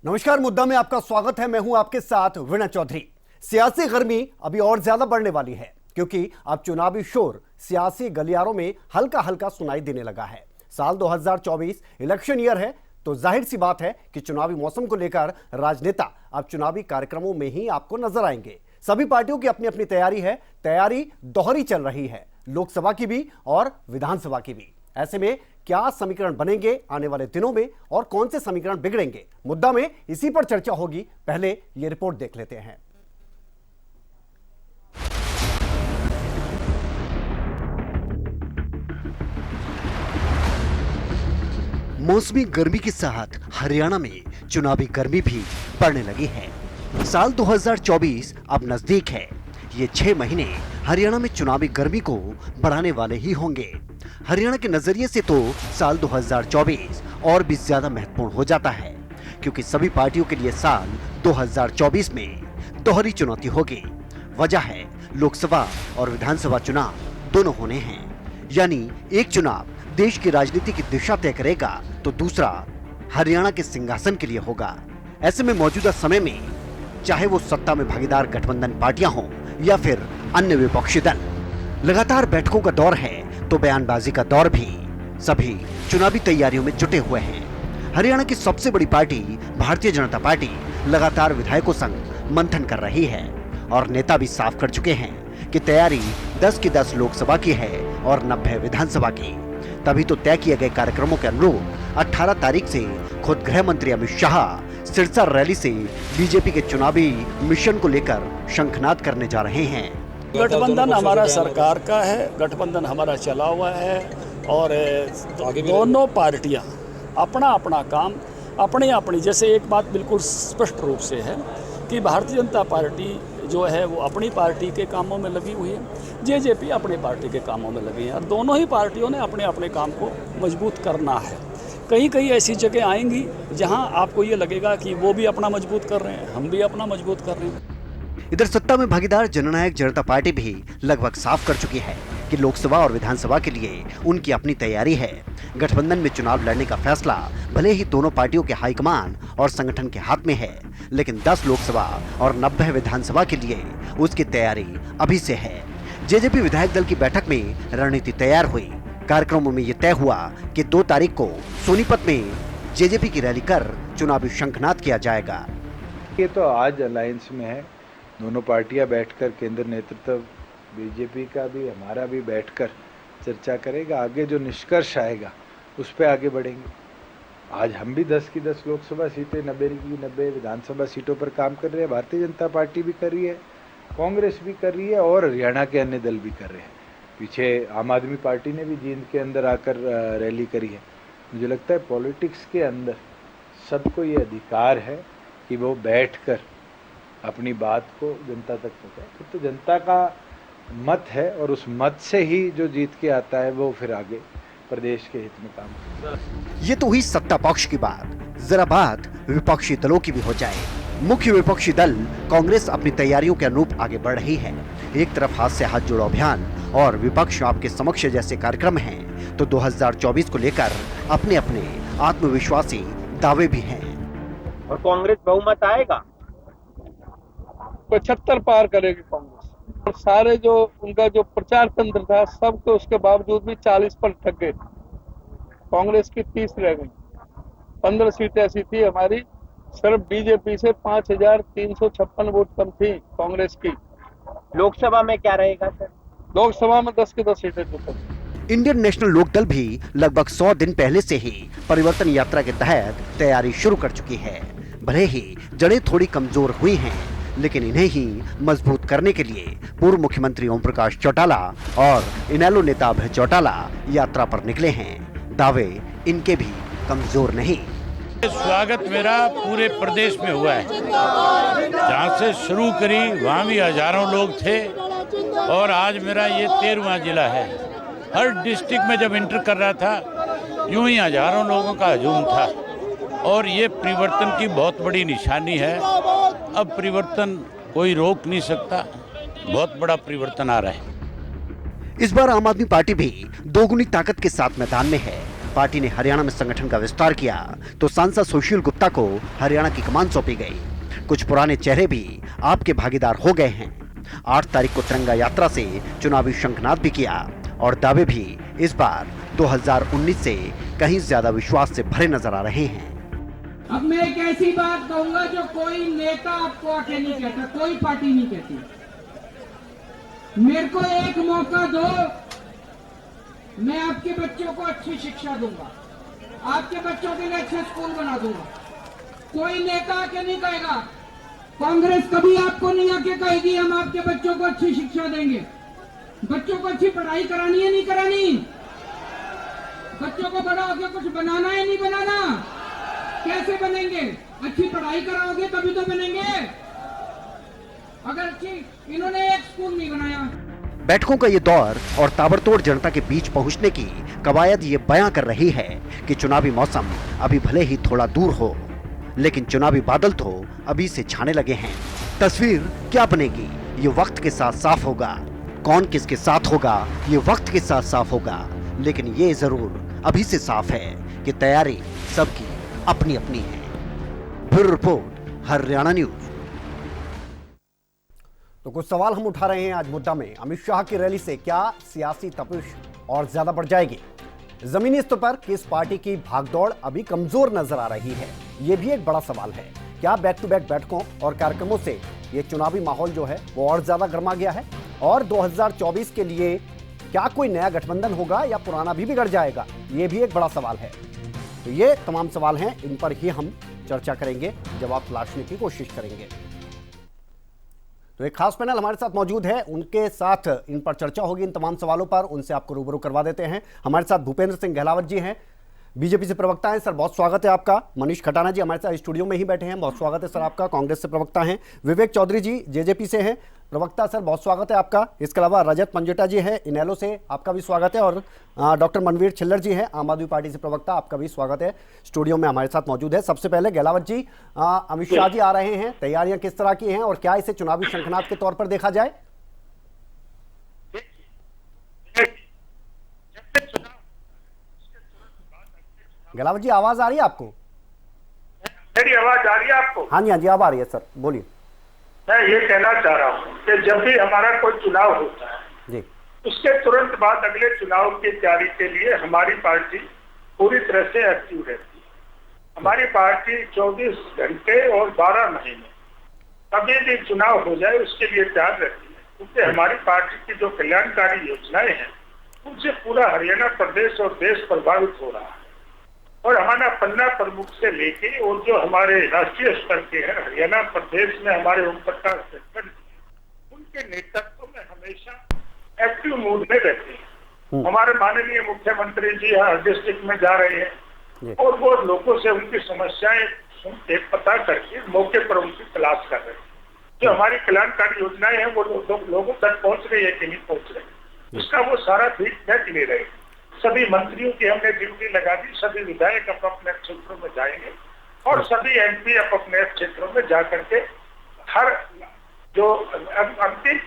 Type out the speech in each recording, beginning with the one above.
नमस्कार, मुद्दा में आपका स्वागत है। मैं हूं आपके साथ विनय चौधरी। सियासी गर्मी अभी और ज्यादा बढ़ने वाली है क्योंकि अब चुनावी शोर सियासी गलियारों में हल्का हल्का सुनाई देने लगा है। साल 2024 इलेक्शन ईयर है, तो जाहिर सी बात है कि चुनावी मौसम को लेकर राजनेता अब चुनावी कार्यक्रमों में ही आपको नजर आएंगे। सभी पार्टियों की अपनी अपनी तैयारी है, तैयारी दोहरी चल रही है, लोकसभा की भी और विधानसभा की भी। ऐसे में क्या समीकरण बनेंगे आने वाले दिनों में और कौन से समीकरण बिगड़ेंगे, मुद्दा में इसी पर चर्चा होगी। पहले ये रिपोर्ट देख लेते हैं। मौसमी गर्मी के साथ हरियाणा में चुनावी गर्मी भी बढ़ने लगी है। साल 2024 अब नजदीक है। ये 6 महीने हरियाणा में चुनावी गर्मी को बढ़ाने वाले ही होंगे। हरियाणा के नजरिए से तो साल 2024 और भी ज्यादा महत्वपूर्ण हो जाता है क्योंकि सभी पार्टियों के लिए साल 2024 में दोहरी चुनौती होगी। वजह है लोकसभा और विधानसभा चुनाव दोनों होने हैं, यानी एक चुनाव देश की राजनीति की दिशा तय करेगा तो दूसरा हरियाणा के सिंहासन के लिए होगा। ऐसे में मौजूदा समय में चाहे वो सत्ता में भागीदार गठबंधन पार्टियां हों या फिर अन्य विपक्षी दल, लगातार बैठकों का दौर है तो बयानबाजी का दौर भी। सभी चुनावी तैयारियों में जुटे हुए हैं। हरियाणा की सबसे बड़ी पार्टी भारतीय जनता पार्टी लगातार विधायकों संग मंथन कर रही है और नेता भी साफ कर चुके हैं कि तैयारी 10 की 10 लोकसभा की है और 90 विधानसभा की। तभी तो तय किए गए कार्यक्रमों के अनुरूप 18 तारीख से खुद गृह मंत्री अमित शाह सिरसा रैली से बीजेपी के चुनावी मिशन को लेकर शंखनाद करने जा रहे हैं। गठबंधन हमारा सरकार का है, गठबंधन हमारा चला हुआ है और दोनों पार्टियां अपना अपना काम अपनी अपनी, जैसे एक बात बिल्कुल स्पष्ट रूप से है कि भारतीय जनता पार्टी जो है वो अपनी पार्टी के कामों में लगी हुई है, जेजेपी अपनी पार्टी के कामों में लगी है और दोनों ही पार्टियों ने अपने अपने काम को मजबूत करना है। कहीं कहीं ऐसी जगह आएंगी जहां आपको ये लगेगा कि वो भी अपना मजबूत कर रहे हैं, हम भी अपना मजबूत कर रहे हैं। इधर सत्ता में भागीदार जननायक जनता पार्टी भी लगभग साफ कर चुकी है कि लोकसभा और विधानसभा के लिए उनकी अपनी तैयारी है। गठबंधन में चुनाव लड़ने का फैसला भले ही दोनों पार्टियों के हाईकमान और संगठन के हाथ में है, लेकिन 10 लोकसभा और 90 विधानसभा के लिए उसकी तैयारी अभी से है। जेजेपी विधायक दल की बैठक में रणनीति तैयार हुई। कार्यक्रमों में यह तय हुआ कि 2 तारीख को सोनीपत में जेजेपी की रैली कर चुनावी शंखनाद किया जाएगा। ये तो आज अलायंस में है, दोनों पार्टियां बैठकर, केंद्र नेतृत्व बीजेपी का भी हमारा भी बैठकर चर्चा करेगा। आगे जो निष्कर्ष आएगा उस पर आगे बढ़ेंगे। आज हम भी 10 की 10 लोकसभा सीटें, 90 की 90 विधानसभा सीटों पर काम कर रहे हैं। भारतीय जनता पार्टी भी कर रही है, कांग्रेस भी कर रही है और हरियाणा के अन्य दल भी कर रहे हैं। पीछे आम आदमी पार्टी ने भी जींद के अंदर आकर रैली करी है। मुझे लगता है पॉलिटिक्स के अंदर सबको ये अधिकार है कि वो बैठकर अपनी बात को जनता तक पहुंचाए। तो जनता का मत है और उस मत से ही जो जीत के आता है वो फिर आगे प्रदेश के हित में काम करता है। ये तो हुई सत्ता पक्ष की बात, जरा बात विपक्षी दलों की भी हो जाए। मुख्य विपक्षी दल कांग्रेस अपनी तैयारियों के अनुरूप आगे बढ़ रही है। एक तरफ हाथ से हाथ जोड़ो अभियान और विपक्ष आपके समक्ष जैसे कार्यक्रम हैं, तो 2024 को लेकर अपने अपने आत्मविश्वासी दावे भी हैं। और कांग्रेस बहुमत आएगा, 75 पार करेगी कांग्रेस। और सारे जो उनका जो प्रचार तंत्र था सबको उसके बावजूद भी 40 पर ठग गए। कांग्रेस की 30 रह गई। 15 सीटें ऐसी थी हमारी, सिर्फ बीजेपी से 5356 वोट कम थी कांग्रेस की। लोकसभा में क्या रहेगा सर? लोकसभा में 10 की 10 सीटें जीतेंगी। इंडियन नेशनल लोकदल भी लगभग 100 दिन पहले से ही परिवर्तन यात्रा के तहत तैयारी शुरू कर चुकी है। भले ही जड़ें थोड़ी कमजोर हुई हैं, लेकिन इन्हें ही मजबूत करने के लिए पूर्व मुख्यमंत्री ओम प्रकाश चौटाला और इनेलो नेता अभय चौटाला यात्रा पर निकले हैं। दावे इनके भी कमजोर नहीं। स्वागत मेरा पूरे प्रदेश में हुआ है। जहाँ से शुरू करी वहाँ भी हजारों लोग थे और आज मेरा ये 13वां जिला है। हर डिस्ट्रिक्ट में जब इंटर कर रहा था यूं ही हजारों लोगों का हजूम था और ये परिवर्तन की बहुत बड़ी निशानी है। अब परिवर्तन कोई रोक नहीं सकता, बहुत बड़ा परिवर्तन आ रहा है। इस बार आम आदमी पार्टी भी दोगुनी ताकत के साथ मैदान में है। पार्टी ने हरियाणा में संगठन का विस्तार किया तो सांसद सुशील गुप्ता को हरियाणा की कमान सौंपी गई। कुछ पुराने चेहरे भी आपके भागीदार हो गए हैं। 8 तारीख को तिरंगा यात्रा से चुनावी शंखनाद भी किया और दावे भी इस बार 2019 से कहीं ज्यादा विश्वास से भरे नजर आ रहे हैं। अब मैं एक ऐसी बात कहूंगा जो कोई नेता आपको आके नहीं कहता, कोई पार्टी नहीं कहती। मेरे को एक मौका दो, मैं आपके बच्चों को अच्छी शिक्षा दूंगा, आपके बच्चों के लिए अच्छे स्कूल बना दूंगा। कोई नेता आके नहीं कहेगा, कांग्रेस कभी आपको नहीं आके कहेगी हम आपके बच्चों को अच्छी शिक्षा देंगे। बच्चों को अच्छी पढ़ाई करानी है नहीं करानी, बच्चों को बड़ा होकर कुछ बनाना है नहीं बनाना, कैसे बनेंगे? अच्छी पढ़ाई कराओगे तभी तो बनेंगे। अगर अच्छी, इन्होंने एक स्कूल नहीं बनाया। बैठकों का ये दौर और ताबड़तोड़ जनता के बीच पहुंचने की कवायद ये बयां कर रही है कि चुनावी मौसम अभी भले ही थोड़ा दूर हो, लेकिन चुनावी बादल तो अभी से छाने लगे हैं। तस्वीर क्या बनेगी ये वक्त के साथ साफ होगा, कौन किसके साथ होगा ये वक्त के साथ साफ होगा, लेकिन ये जरूर अभी से साफ है कि तैयारी सबकी अपनी अपनी है। Bureau report, Haryana news. तो कुछ सवाल हम उठा रहे हैं आज मुद्दा में। अमित शाह की रैली से क्या सियासी तपिश और ज्यादा बढ़ जाएगी? जमीनी स्तर पर किस पार्टी की भागदौड़ अभी कमजोर नजर आ रही है, यह भी एक बड़ा सवाल है। क्या बैक टू बैक बैठकों और कार्यक्रमों से ये चुनावी माहौल जो है वो और ज्यादा गर्मा गया है? और 2024 के लिए क्या कोई नया गठबंधन होगा या पुराना भी बिगड़ जाएगा? ये भी एक बड़ा सवाल है। तो ये तमाम सवाल हैं, इन पर ही हम चर्चा करेंगे, जवाब तलाशने की कोशिश करेंगे। तो एक खास पैनल हमारे साथ मौजूद है, उनके साथ इन पर चर्चा होगी, इन तमाम सवालों पर। उनसे आपको रूबरू करवा देते हैं। हमारे साथ भूपेंद्र सिंह गहलावत जी हैं, बीजेपी से प्रवक्ता हैं। सर बहुत स्वागत है आपका। मनीष खटाना जी हमारे साथ स्टूडियो में ही बैठे हैं, बहुत स्वागत है सर आपका, कांग्रेस से प्रवक्ता हैं। विवेक चौधरी जी जेजेपी से हैं, प्रवक्ता, सर बहुत स्वागत है आपका। इसके अलावा रजत मंजेटा जी हैं इनेलो से, आपका भी स्वागत है। और डॉक्टर मनवीर छिल्लर जी हैं आम आदमी पार्टी से प्रवक्ता, आपका भी स्वागत है। स्टूडियो में हमारे साथ मौजूद है। सबसे पहले गहलावत जी, अमित शाह जी आ रहे हैं, तैयारियां किस तरह की हैं और क्या इसे चुनावी शंखनाद के तौर पर देखा जाए? गहलावत जी आवाज आ रही है आपको? मेरी आवाज आ रही है आपको? हाँ जी अब आ रही है सर, बोलिए। मैं ये कहना चाह रहा हूँ कि जब भी हमारा कोई चुनाव होता है जी, उसके तुरंत बाद अगले चुनाव की तैयारी के लिए हमारी पार्टी पूरी तरह से एक्टिव रहती है। हमारी पार्टी 24 घंटे और 12 महीने कभी भी चुनाव हो जाए उसके लिए तैयार रहती है, क्योंकि हमारी पार्टी की जो कल्याणकारी योजनाएं हैं उनसे पूरा हरियाणा प्रदेश और देश प्रभावित हो रहा है। और हमारा पन्ना प्रमुख से लेके और जो हमारे राष्ट्रीय स्तर के हैं, हरियाणा प्रदेश में हमारे ओम प्रकाश धनखड़ उनके नेतृत्व में हमेशा एक्टिव मूड में रहते हैं। हमारे माननीय मुख्यमंत्री जी हर डिस्ट्रिक्ट में जा रहे हैं और वो लोगों से उनकी समस्याएं सुन के पता करके मौके पर उनकी तलाश कर रहे हैं। जो हमारी कल्याणकारी योजनाएं हैं वो लोगों तक पहुंच रही है कि नहीं पहुंच रही, उसका वो सारा फीडबैक ले रहे हैं। सभी मंत्रियों की हमने ड्यूटी लगा दी, सभी विधायक अपने क्षेत्रों में जाएंगे और सभी एमपी अपने क्षेत्रों में जाकर के हर जो अंतिम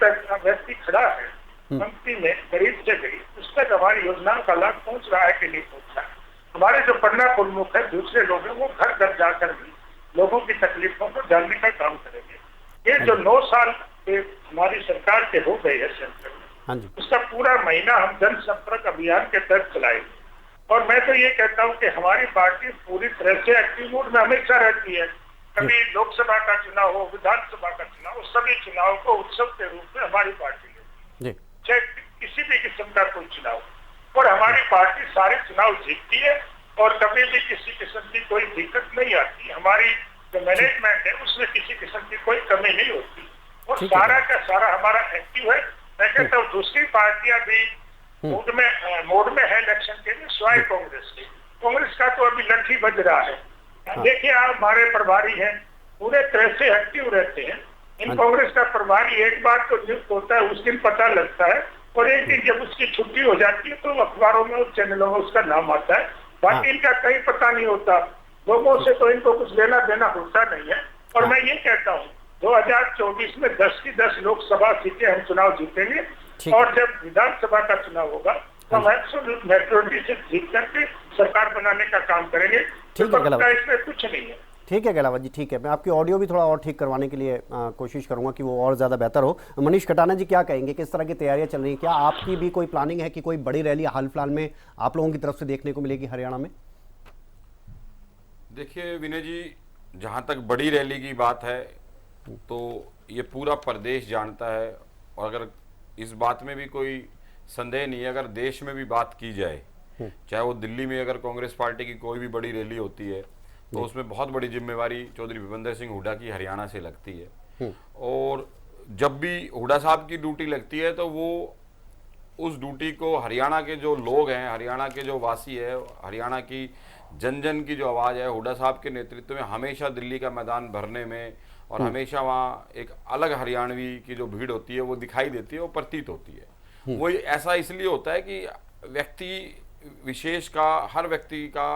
व्यक्ति खड़ा है पंक्ति में गरीब से गरीब उस तक हमारी योजनाओं का लाभ पहुंच रहा है कि नहीं पहुंच रहा है। हमारे जो पन्ना प्रमुख है दूसरे लोग हैं वो घर घर जाकर भी लोगों की तकलीफों को जानने का काम करेंगे। ये जो 9 साल हमारी सरकार के हो गए है सेंटर में, उसका पूरा महीना हम जनसंपर्क अभियान के तहत चलाएंगे। और मैं तो ये कहता हूँ कि हमारी पार्टी पूरी तरह से एक्टिव मोड में हमेशा रहती है। कभी लोकसभा का चुनाव हो, विधानसभा का चुनाव, सभी चुनाव को उत्सव के रूप में हमारी पार्टी लेती है, चाहे किसी भी किस्म का कोई चुनाव। और हमारी पार्टी सारे चुनाव जीतती है और कभी भी किसी किस्म की कोई दिक्कत नहीं आती। हमारी जो मैनेजमेंट है उसमें किसी किस्म की कोई कमी नहीं होती और सारा का सारा हमारा एक्टिव है। मैं कहता हूँ दूसरी पार्टियां भी मोड में है इलेक्शन के लिए, स्वाय कांग्रेस का तो अभी लट्ठी बज रहा है। देखिए आप हमारे प्रभारी हैं, पूरे तरह से एक्टिव रहते हैं। इन कांग्रेस का प्रभारी एक बार तो नियुक्त होता है, उस दिन पता लगता है और एक दिन जब उसकी छुट्टी हो जाती है तो अखबारों में और चैनलों में उसका नाम आता है। बाकी इनका कहीं पता नहीं होता, लोगों से तो इनको कुछ लेना देना होता नहीं है। और मैं ये कहता हूँ 2024 में 10 की 10 लोकसभा सीटें हम चुनाव जीतेंगे और जब विधानसभा का चुनाव होगा तो हम एब्सोल्यूट मेजॉरिटी से जीत करके सरकार बनाने का काम करेंगे। ठीक है गहलावत, इसमें कुछ नहीं है। ठीक है गहलावत जी, ठीक है। मैं आपकी ऑडियो भी थोड़ा और ठीक करवाने के लिए कोशिश करूंगा कि वो और ज़्यादा बेहतर हो। मनीष कटाना जी क्या कहेंगे, किस तरह की तैयारियां चल रही हैं? क्या आपकी भी कोई प्लानिंग है कि कोई बड़ी रैली हाल फिलहाल में आप लोगों की तरफ से देखने को मिलेगी हरियाणा में? देखिए विनय जी, जहाँ तक बड़ी रैली की बात है तो ये पूरा प्रदेश जानता है, और अगर इस बात में भी कोई संदेह नहीं है, अगर देश में भी बात की जाए, चाहे वो दिल्ली में अगर कांग्रेस पार्टी की कोई भी बड़ी रैली होती है तो उसमें बहुत बड़ी जिम्मेवारी चौधरी भूपेंद्र सिंह हुड्डा की हरियाणा से लगती है। और जब भी हुड्डा साहब की ड्यूटी लगती है तो वो उस ड्यूटी को हरियाणा के जो लोग हैं, हरियाणा के जो वासी है, हरियाणा की जन जन की जो आवाज़ है, हुड्डा साहब के नेतृत्व में हमेशा दिल्ली का मैदान भरने में और हमेशा वहाँ एक अलग हरियाणवी की जो भीड़ होती है वो दिखाई देती है, वो प्रतीत होती है। वो ऐसा इसलिए होता है कि व्यक्ति विशेष का, हर व्यक्ति का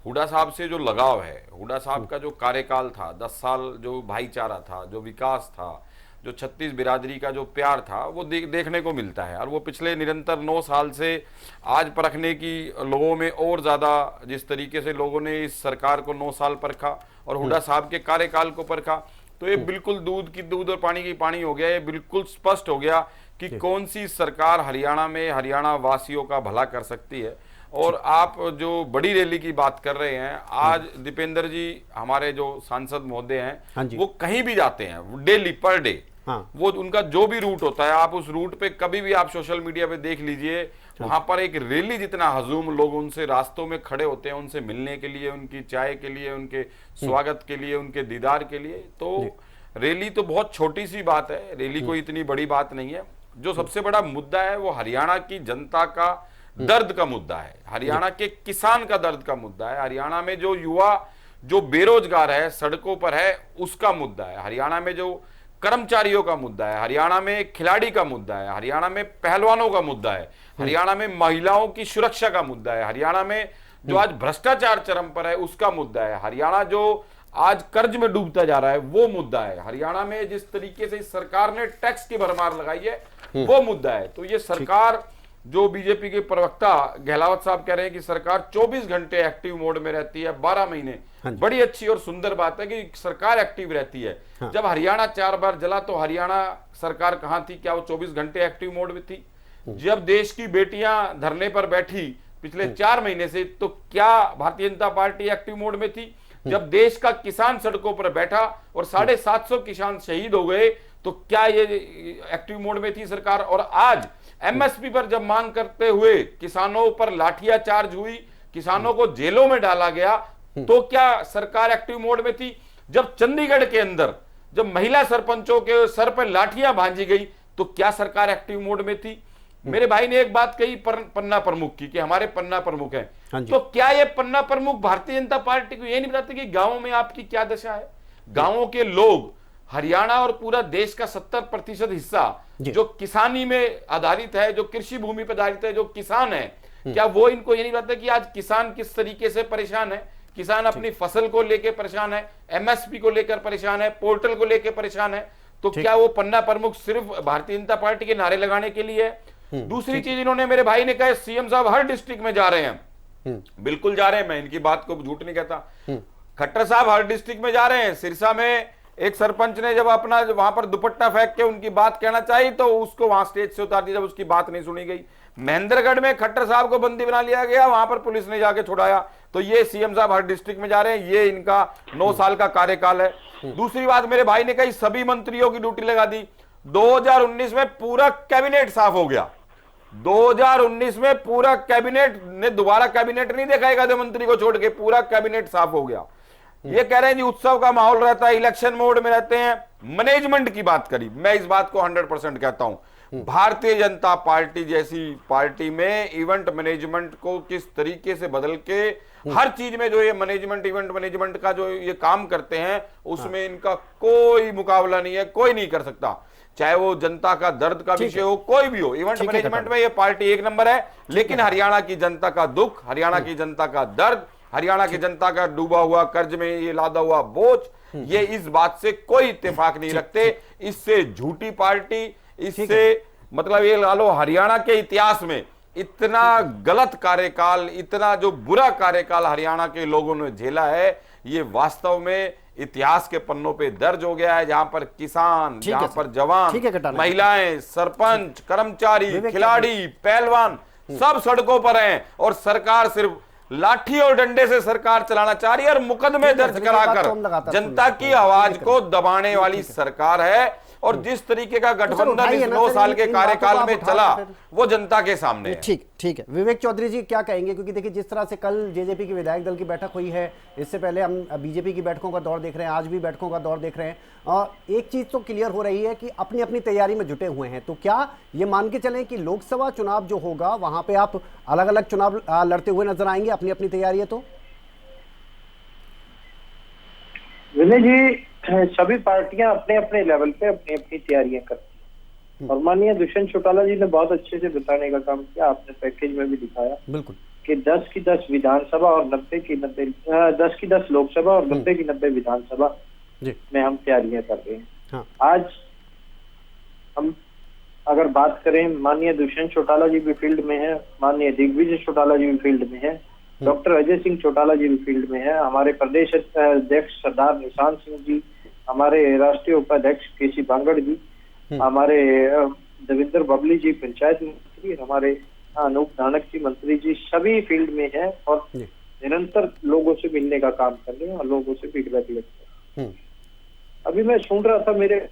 हुड्डा साहब से जो लगाव है, हुड्डा साहब का जो कार्यकाल था, 10 साल जो भाईचारा था, जो विकास था, जो 36 बिरादरी का जो प्यार था, वो देखने को मिलता है। और वो पिछले निरंतर 9 साल से आज परखने की लोगों में और ज़्यादा, जिस तरीके से लोगों ने इस सरकार को 9 साल परखा और हुड्डा साहब के कार्यकाल को परखा, तो ये बिल्कुल दूध की दूध और पानी की पानी हो गया। ये बिल्कुल स्पष्ट हो गया कि कौन सी सरकार हरियाणा में हरियाणा वासियों का भला कर सकती है। और आप जो बड़ी रैली की बात कर रहे हैं, आज दीपेंद्र जी हमारे जो सांसद महोदय हैं, वो कहीं भी जाते हैं डेली पर डे, वो उनका जो भी रूट होता है, आप उस रूट पे कभी भी आप सोशल मीडिया पे देख लीजिए, वहां पर एक रैली जितना हजूम लोग उनसे रास्तों में खड़े होते हैं, उनसे मिलने के लिए, उनकी चाय के लिए, उनके स्वागत के लिए, उनके दीदार के लिए। तो रैली तो बहुत छोटी सी बात है, रैली कोई इतनी बड़ी बात नहीं है। जो सबसे बड़ा मुद्दा है वो हरियाणा की जनता का दर्द का मुद्दा है, हरियाणा के किसान का दर्द का मुद्दा है, हरियाणा में जो युवा जो बेरोजगार है, सड़कों पर है, उसका मुद्दा है, हरियाणा में जो कर्मचारियों का मुद्दा है, हरियाणा में खिलाड़ी का मुद्दा है, हरियाणा में पहलवानों का मुद्दा है, हरियाणा में महिलाओं की सुरक्षा का मुद्दा है, हरियाणा में जो आज भ्रष्टाचार चरम पर है उसका मुद्दा है, हरियाणा जो आज कर्ज में डूबता जा रहा है वो मुद्दा है, हरियाणा में जिस तरीके से इस सरकार ने टैक्स की भरमार लगाई है वो मुद्दा है। तो ये सरकार, जो बीजेपी के प्रवक्ता गहलावत साहब कह रहे हैं कि सरकार 24 घंटे एक्टिव मोड में रहती है 12 महीने, बड़ी अच्छी और सुंदर बात है कि सरकार एक्टिव रहती है। जब हरियाणा 4 बार जला तो हरियाणा सरकार कहां थी? क्या वो 24 घंटे एक्टिव मोड में थी? जब देश की बेटियां धरने पर बैठी पिछले 4 महीने से, तो क्या Bharatiya Janata party active mode में थी? जब देश का किसान सड़कों पर बैठा और 750 किसान शहीद हो गए, तो क्या ये एक्टिव मोड में थी सरकार? और आज एमएसपी पर जब मांग करते हुए किसानों पर लाठियां चार्ज हुई, किसानों को जेलों में डाला गया, तो क्या सरकार एक्टिव मोड में थी? जब चंडीगढ़ के अंदर जब महिला सरपंचों के सर पर लाठियां भांजी गई, तो क्या सरकार एक्टिव मोड में थी? मेरे भाई ने एक बात कही पन्ना प्रमुख की, कि हमारे पन्ना प्रमुख हैं, तो क्या ये पन्ना प्रमुख भारतीय जनता पार्टी को ये नहीं बताते कि गांवों में आपकी क्या दशा है? गांवों के लोग, हरियाणा और पूरा देश का 70% हिस्सा जो किसानी में आधारित है, जो कृषि भूमि पर आधारित है, जो किसान है, क्या वो इनको ये नहीं बताते कि आज किसान किस तरीके से परेशान है? किसान अपनी फसल को लेकर परेशान है, एमएसपी को लेकर परेशान है, पोर्टल को लेकर परेशान है। तो क्या वो पन्ना प्रमुख सिर्फ भारतीय जनता पार्टी के नारे लगाने के लिए है? दूसरी चीज इन्होंने, मेरे भाई ने कहा सीएम साहब हर डिस्ट्रिक्ट में जा रहे हैं, बिल्कुल जा रहे हैं, मैं इनकी बात को झूठ नहीं कहता। खट्टर साहब हर डिस्ट्रिक्ट में जा रहे हैं। सिरसा में एक सरपंच ने जब अपना वहां पर दुपट्टा फेंक के उनकी बात कहना चाहिए तो उसको वहां स्टेज से उतार दिया जब उसकी बात नहीं सुनी गई। महेंद्रगढ़ में खट्टर साहब को बंदी बना लिया गया, वहां पर पुलिस ने जाके छुड़ाया। तो ये सीएम साहब हर डिस्ट्रिक्ट में जा रहे हैं, ये इनका 9 साल का कार्यकाल है। दूसरी बात, मेरे भाई ने कही सभी मंत्रियों की ड्यूटी लगा दी। 2019 में पूरा कैबिनेट साफ हो गया। 2019 में पूरा कैबिनेट ने, दोबारा कैबिनेट नहीं देखा एक आधे मंत्री को छोड़ के, पूरा कैबिनेट साफ हो गया। ये कह रहे हैं जी उत्सव का माहौल रहता है, इलेक्शन मोड में रहते हैं। मैनेजमेंट की बात करी, मैं इस बात को 100% कहता हूं, भारतीय जनता पार्टी जैसी पार्टी में इवेंट मैनेजमेंट को किस तरीके से बदल के हर चीज में जो ये मैनेजमेंट, इवेंट मैनेजमेंट का जो ये काम करते हैं, उसमें इनका कोई मुकाबला नहीं है, कोई नहीं कर सकता। चाहे वो जनता का दर्द का विषय हो, कोई भी हो, इवेंट मैनेजमेंट में ये पार्टी एक नंबर है। लेकिन हरियाणा की जनता का दुख, हरियाणा की जनता का दर्द, हरियाणा की जनता का डूबा हुआ कर्ज में ये लादा हुआ बोझ, ये इस बात से कोई इत्तेफाक नहीं रखते। इससे झूठी पार्टी, इससे मतलब ये ला लो हरियाणा के इतिहास में इतना गलत कार्यकाल, इतना जो बुरा कार्यकाल हरियाणा के लोगों ने झेला है, ये वास्तव में इतिहास के पन्नों पे दर्ज हो गया है। जहां पर किसान, जहां पर जवान, महिलाएं, सरपंच, कर्मचारी, खिलाड़ी, पहलवान सब सड़कों पर हैं और सरकार सिर्फ लाठी और डंडे से सरकार चलाना चाह रही है और मुकदमे दर्ज कराकर जनता की आवाज को दबाने वाली सरकार है। और जिस तरीके का गठबंधन इस 9 साल के कार्यकाल में चला वो जनता के सामने है। ठीक है। विवेक चौधरी जी क्या कहेंगे, क्योंकि देखिए जिस तरह से कल जेजेपी की विधायक दल की बैठक हुई है, इससे पहले हम बीजेपी की बैठकों का दौर देख रहे हैं, आज भी बैठकों का दौर देख रहे हैं, और एक चीज तो क्लियर हो रही है कि अपनी अपनी तैयारी में जुटे हुए हैं। तो क्या ये मान के चलें कि लोकसभा चुनाव जो होगा वहां पे आप अलग अलग चुनाव लड़ते हुए नजर आएंगे, अपनी अपनी तैयारी है? तो विनय जी, सभी पार्टियां अपने अपने लेवल पे अपनी अपनी तैयारियां करती हैं और माननीय दुष्यंत चौटाला जी ने बहुत अच्छे से बताने का काम किया। आपने पैकेज में भी दिखाया बिल्कुल कि 10 की 10 विधानसभा और 90 की 90 10 की 10 लोकसभा और 90 की 90 विधानसभा में हम तैयारियां कर रहे हैं। हाँ। आज हम अगर बात करें, माननीय दुष्यंत चौटाला जी भी फील्ड में है, माननीय दिग्विजय चौटाला जी भी फील्ड में है, डॉक्टर अजय सिंह चौटाला जी भी फील्ड में है, हमारे प्रदेश अध्यक्ष सरदार निशांत सिंह जी, हमारे राष्ट्रीय उपाध्यक्ष केसी बांगड़ जी, हमारे देवेंद्र बबली जी पंचायत मंत्री, हमारे अनूप धानक जी मंत्री जी, सभी फील्ड में है और निरंतर लोगों से मिलने का काम कर रहे हैं और लोगों से फीडबैक लेते हैं। अभी मैं सुन रहा था, मेरे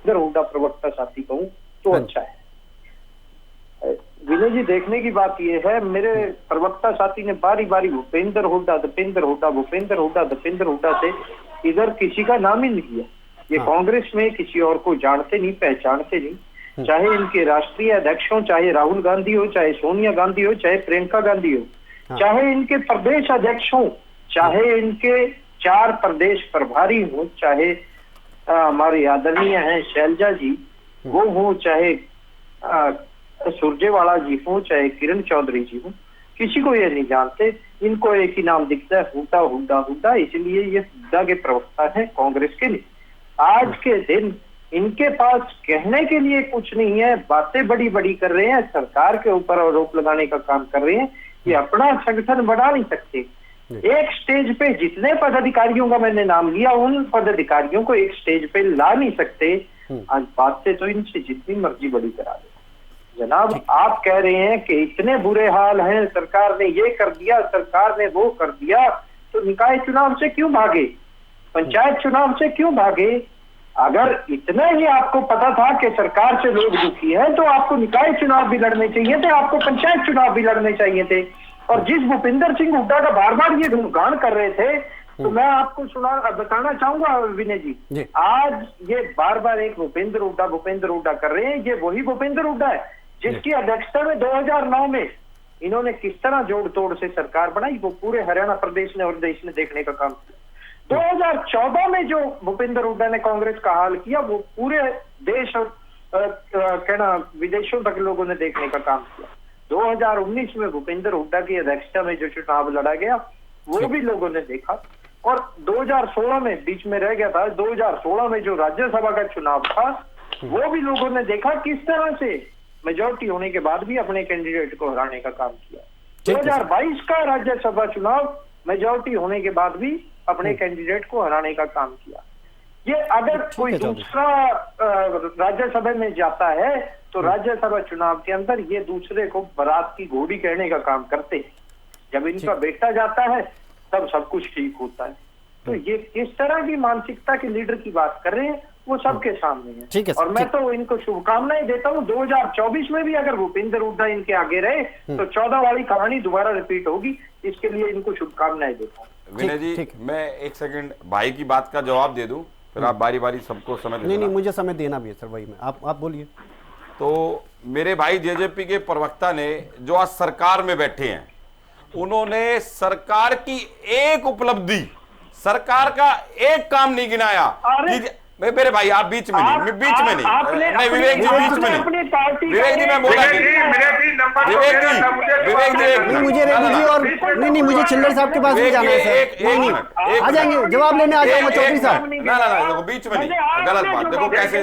हुड्डा प्रवक्ता साथी कहूँ तो अच्छा है। विनय जी, देखने की बात यह है, मेरे प्रवक्ता साथी ने बारी बारी भूपेंद्र हुड्डा, दीपेंद्र हुड्डा, भूपेंद्र हुड्डा, दीपेंद्र हुड्डा से इधर किसी का नाम ही नहीं लिया। ये कांग्रेस में किसी और को जानते नहीं, पहचानते नहीं, चाहे इनके राष्ट्रीय अध्यक्ष हो, चाहे राहुल गांधी हो, चाहे सोनिया गांधी हो, चाहे प्रियंका गांधी हो, चाहे इनके प्रदेश अध्यक्ष हो, चाहे इनके 4 प्रदेश प्रभारी हो, चाहे हमारे आदरणीय हैं शैलजा जी वो हो, चाहे सुरजेवाला जी हो, चाहे किरण चौधरी जी हो, किसी को ये नहीं जानते। इनको एक ही नाम दिखता है, हुड्डा हुड्डा हुड्डा, इसलिए ये हुड्डा के प्रवक्ता है कांग्रेस के लिए। आज के दिन इनके पास कहने के लिए कुछ नहीं है, बातें बड़ी बड़ी कर रहे हैं, सरकार के ऊपर आरोप लगाने का काम कर रहे हैं कि अपना संगठन बढ़ा नहीं सकते। एक स्टेज पे जितने पदाधिकारियों का मैंने नाम लिया, उन पदाधिकारियों को एक स्टेज पे ला नहीं सकते। आज बातें तो इनसे जितनी मर्जी बड़ी करा दे। जनाब, आप कह रहे हैं कि इतने बुरे हाल हैं, सरकार ने ये कर दिया, सरकार ने वो कर दिया, तो निकाय चुनाव से क्यों भागे, पंचायत चुनाव से क्यों भागे? अगर इतना ही आपको पता था कि सरकार से लोग दुखी हैं, तो आपको निकाय चुनाव भी लड़ने चाहिए थे, आपको पंचायत चुनाव भी लड़ने चाहिए थे। और जिस भूपेंद्र सिंह हुड्डा का बार बार ये गुणगान कर रहे थे, तो मैं आपको बताना चाहूंगा विनय जी, आज ये बार बार एक भूपेंद्र हुड्डा कर रहे हैं। ये वही भूपेंद्र हुड्डा है जिसकी अध्यक्षता में 2009 में इन्होंने किस तरह जोड़ तोड़ से सरकार बनाई, वो पूरे हरियाणा प्रदेश ने और देश ने देखने का काम किया। 2014 में जो भूपेंद्र हुड्डा ने कांग्रेस का हाल किया, वो पूरे देश और कहना विदेशों तक लोगों ने देखने का काम किया। 2019 में भूपेंद्र हुड्डा की अध्यक्षता में जो चुनाव लड़ा गया, वो भी लोगों ने देखा। और 2016 में बीच में रह गया था, 2016 में जो राज्यसभा का चुनाव था, वो भी लोगों ने देखा किस तरह से मेजोरिटी होने के बाद भी अपने कैंडिडेट को हराने का काम किया। 2022 का राज्यसभा चुनाव मेजोरिटी होने के बाद भी अपने कैंडिडेट को हराने का काम किया। ये अगर कोई दूसरा राज्यसभा में जाता है तो राज्यसभा चुनाव के अंदर ये दूसरे को बारात की घोड़ी कहने का काम करते हैं। जब इनका बेटा जाता है तब सब कुछ ठीक होता है। तो ये किस तरह की मानसिकता के लीडर की बात कर रहे हैं, वो सबके सामने है। और मैं तो इनको शुभकामनाएं देता हूँ। 2024 में भी अगर भूपेंद्र हुड्डा इनके आगे रहे तो 14 वाली कहानी दोबारा रिपीट होगी। इसके लिए इनको शुभकामनाएं देता हूँ। विनय जी, मैं एक सेकंड भाई की बात का जवाब दे दूं, फिर आप बारी बारी सबको समय देना। नहीं, मुझे समय देना भी है सर, वही में आप बोलिए। तो मेरे भाई जेजेपी के प्रवक्ता ने जो आज सरकार में बैठे हैं, उन्होंने सरकार की एक उपलब्धि, सरकार का एक काम नहीं गिनाया मेरे भाई आप बीच में नहीं, बीच में नहीं, विवेक जी बीच में नहीं, विवेक जी मैं बोला विवेक जी मुझे रेड्डी जी और नहीं मुझे चिल्लर साहब के पास भी जाना है सर। नहीं आ जाएंगे, जवाब लेने आ जाऊंगा चौधरी साहब। ना देखो बीच में नहीं, गलत बात। देखो कैसे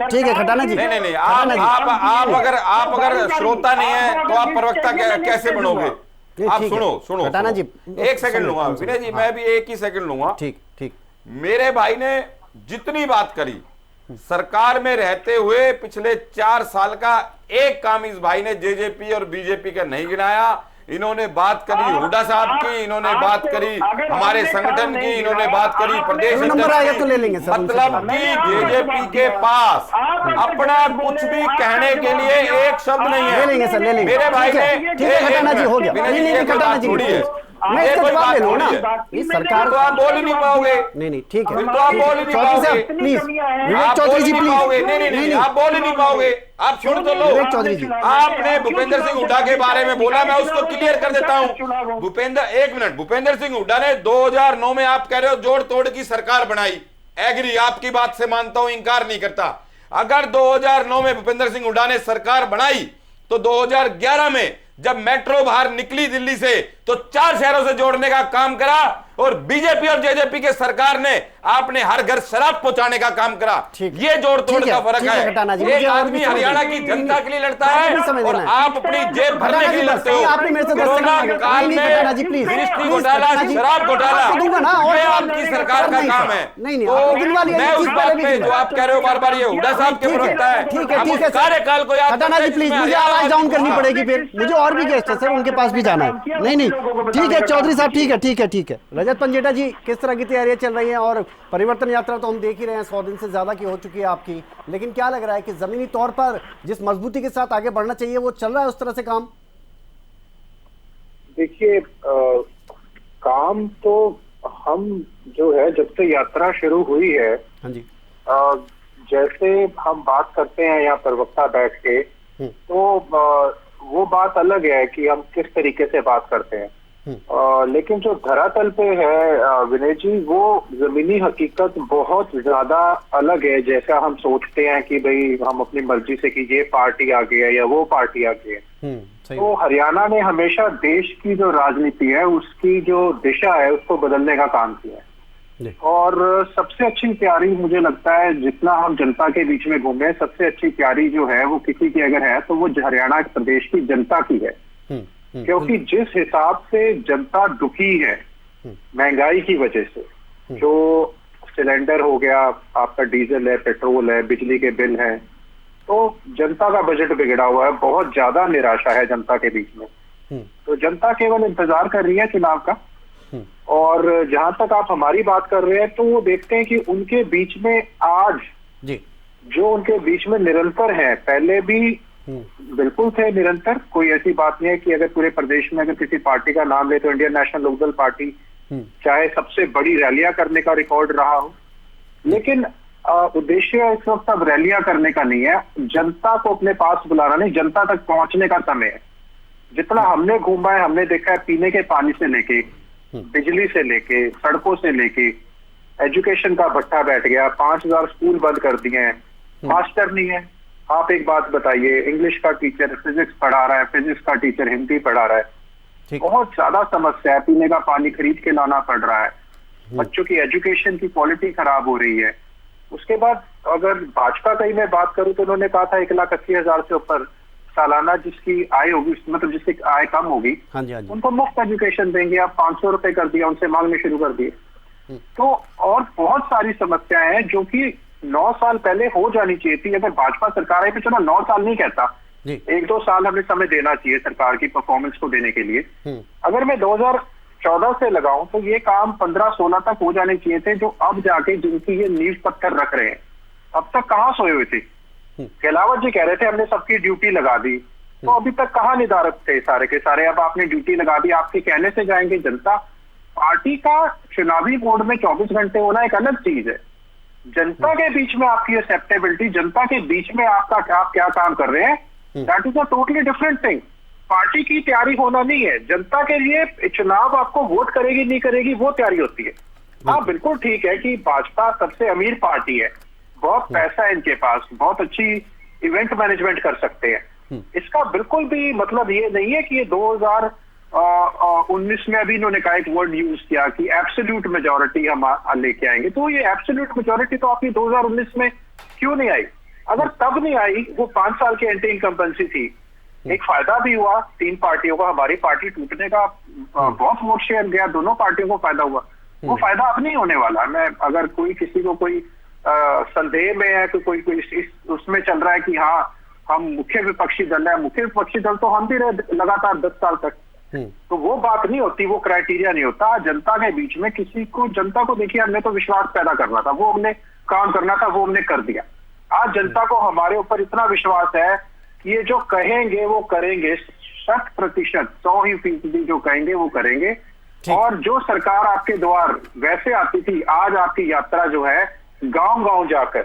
ठीक है खटाना जी। नहीं आप अगर श्रोता नहीं है तो आप प्रवक्ता कैसे बनोगे? आप सुनो खटाना जी, एक सेकंड लूंगा विनय जी, मैं भी एक ही सेकंड लूंगा। ठीक मेरे भाई ने जितनी बात करी सरकार में रहते हुए पिछले 4 साल का एक काम इस भाई ने जेजेपी और बीजेपी का नहीं गिनाया। इन्होंने बात करी हुड्डा साहब की, इन्होंने बात करी हमारे संगठन की, इन्होंने बात करी प्रदेश तो ले लेंगे सर। मतलब कि जेजेपी के पास अपना कुछ भी कहने के लिए एक शब्द नहीं है। ले लेंगे सर, ले लेंगे। मेरे भाई ने खटाना जी हो गया, नहीं खटाना जी मैं इसका जवाब ले लूँ ना। सरकार तो आप बोल ही नहीं पाओगे। नहीं ठीक है, तो आप बोल ही नहीं पाओगे प्लीज विवेक चौधरी जी प्लीज। नहीं आप बोल ही नहीं पाओगे। आप सुन तो लो विवेक चौधरी जी, आपने भूपेंद्र सिंह हुड्डा के बारे में बोला, मैं उसको क्लियर कर देता हूं। भूपेंद्र सिंह हुड्डा ने 2009 में आप कह रहे हो जोड़ तोड़ की सरकार बनाई, एग्री, आपकी बात से मानता हूं, इंकार नहीं करता। अगर 2009 में भूपेंद्र सिंह हुड्डा ने सरकार बनाई तो 2011 में जब मेट्रो बाहर निकली दिल्ली से तो 4 शहरों से जोड़ने का काम करा, और बीजेपी और जेजेपी के सरकार ने आपने हर घर शराब पहुंचाने का काम करा। ये जोड़ तोड़ का फर्क है। एक आदमी हरियाणा की जनता के लिए लड़ता है और आप अपनी जेब भरने के लिए लड़ते हो। कोरोना काल में मिनिस्ट्री घोटाला, शराब घोटाला, ये आपकी सरकार का काम है। मैं उस बात पे जो आप कह रहे हो बार बार, ये हुड्डा साहब के प्रवक्ता है, कार्यकाल को याद प्लीज मुझे आवाज डाउन करनी पड़ेगी, फिर मुझे और भी गेस्ट है सर, उनके पास भी जाना है। नहीं ठीक है चौधरी साहब, ठीक है। रजत पंजेटा जी, किस तरह की तैयारियां चल रही हैं? और परिवर्तन यात्रा तो हम देख ही रहे हैं, 100 दिन से ज्यादा की हो चुकी है आपकी, लेकिन क्या लग रहा है कि जमीनी तौर पर जिस मजबूती के साथ आगे बढ़ना चाहिए वो चल रहा है उस तरह से काम? देखिए काम तो हम जो है जब से यात्रा शुरू हुई है, हाँ जी, जैसे हम बात करते हैं यहाँ प्रवक्ता बैठ के, तो वो बात अलग है कि हम किस तरीके से बात करते हैं। लेकिन जो धरातल पे है विनय जी, वो जमीनी हकीकत बहुत ज्यादा अलग है। जैसा हम सोचते हैं कि भाई हम अपनी मर्जी से कि ये पार्टी आ गई है या वो पार्टी आ गई है, तो हरियाणा ने हमेशा देश की जो राजनीति है उसकी जो दिशा है उसको बदलने का काम किया है। और सबसे अच्छी तैयारी मुझे लगता है, जितना हम जनता के बीच में घूमे, सबसे अच्छी तैयारी जो है वो किसी की अगर है तो वो हरियाणा प्रदेश की जनता की है। क्योंकि जिस हिसाब से जनता दुखी है महंगाई की वजह से, जो सिलेंडर हो गया, आपका डीजल है, पेट्रोल है, बिजली के बिल हैं, तो जनता का बजट बिगड़ा हुआ है, बहुत ज्यादा निराशा है जनता के बीच में। तो जनता केवल इंतजार कर रही है चुनाव का। और जहां तक आप हमारी बात कर रहे हैं तो वो देखते हैं कि उनके बीच में आज जो उनके बीच में निरंतर है, पहले भी बिल्कुल थे निरंतर, कोई ऐसी बात नहीं है कि अगर पूरे प्रदेश में अगर किसी पार्टी का नाम ले तो इंडियन नेशनल लोकदल पार्टी चाहे सबसे बड़ी रैलियां करने का रिकॉर्ड रहा हो। लेकिन उद्देश्य इस वक्त अब रैलियां करने का नहीं है, जनता को अपने पास बुलाना नहीं, जनता तक पहुंचने का समय है। जितना हमने घूमा है, हमने देखा है, पीने के पानी से लेके, बिजली से लेके, सड़कों से लेके, एजुकेशन का भट्टा बैठ गया, 5000 स्कूल बंद कर दिए हैं, मास्टर नहीं है। आप एक बात बताइए, इंग्लिश का टीचर फिजिक्स पढ़ा रहा है, फिजिक्स का टीचर हिंदी पढ़ा रहा है, बहुत ज्यादा समस्या है, पीने का पानी खरीद के लाना पड़ रहा है, बच्चों की एजुकेशन की क्वालिटी खराब हो रही है। उसके बाद अगर भाजपा की मैं बात करूं तो उन्होंने कहा था 1,80,000 से ऊपर सालाना जिसकी आय होगी, मतलब जिसकी आय कम होगी, उनको मुफ्त एजुकेशन देंगे। आप 500 रुपए कर दिया, उनसे मांगने शुरू कर दिए। तो और बहुत सारी समस्याएं हैं जो कि 9 साल पहले हो जानी चाहिए थी। अगर भाजपा सरकार है तो चलो 9 साल नहीं कहता, 1-2 साल हमें समय देना चाहिए सरकार की परफॉर्मेंस को देने के लिए। अगर मैं 2014 से लगाऊं तो ये काम 15-16 तक हो जाने चाहिए थे, जो अब जाके जिनकी ये नींव पत्थर रख रहे हैं, अब तक कहाँ सोए हुए थे। कैलावत जी कह रहे थे हमने सबकी ड्यूटी लगा दी, तो अभी तक कहाँ निधारक थे सारे के सारे। अब आपने ड्यूटी लगा दी, आपके कहने से जाएंगे जनता। पार्टी का चुनावी बोर्ड में 24 घंटे होना एक अलग चीज है, जनता के बीच में आपकी एक्सेप्टेबिलिटी, जनता के बीच में आपका आप क्या काम कर रहे हैं, that is a totally different thing. Party की तैयारी होना नहीं है, जनता के लिए चुनाव आपको वोट करेगी नहीं करेगी वो तैयारी होती है। हाँ बिल्कुल ठीक है कि भाजपा सबसे अमीर पार्टी है, बहुत पैसा है इनके पास, बहुत अच्छी इवेंट मैनेजमेंट कर सकते हैं। इसका बिल्कुल भी मतलब ये नहीं है कि ये 2019 में अभी इन्होंने कहा एक वर्ड यूज किया कि एब्सोल्यूट मेजोरिटी हम लेके आएंगे। तो ये एब्सोल्यूट मेजोरिटी तो आपकी 2019 में क्यों नहीं आई? अगर तब नहीं आई, वो 5 साल की एंटी इनकम्बेंसी थी, एक फायदा भी हुआ 3 पार्टियों का, हमारी पार्टी टूटने का बहुत वोट शेयर गया, दोनों पार्टियों को फायदा हुआ। वो फायदा अब नहीं होने वाला। मैं अगर कोई किसी को कोई संदेह में है कि कोई उसमें चल रहा है कि हाँ हम मुख्य विपक्षी दल है, मुख्य विपक्षी दल तो हम भी रहे लगातार 10 साल तक, तो वो बात नहीं होती, वो क्राइटेरिया नहीं होता। जनता के बीच में किसी को, जनता को देखिए, हमने तो विश्वास पैदा करना था, वो हमने काम करना था, वो हमने कर दिया। आज जनता को हमारे ऊपर इतना विश्वास है कि ये जो कहेंगे वो करेंगे, 100%, 100% जो कहेंगे वो करेंगे। और जो सरकार आपके द्वार वैसे आती थी, आज आपकी यात्रा जो है गांव-गांव जाकर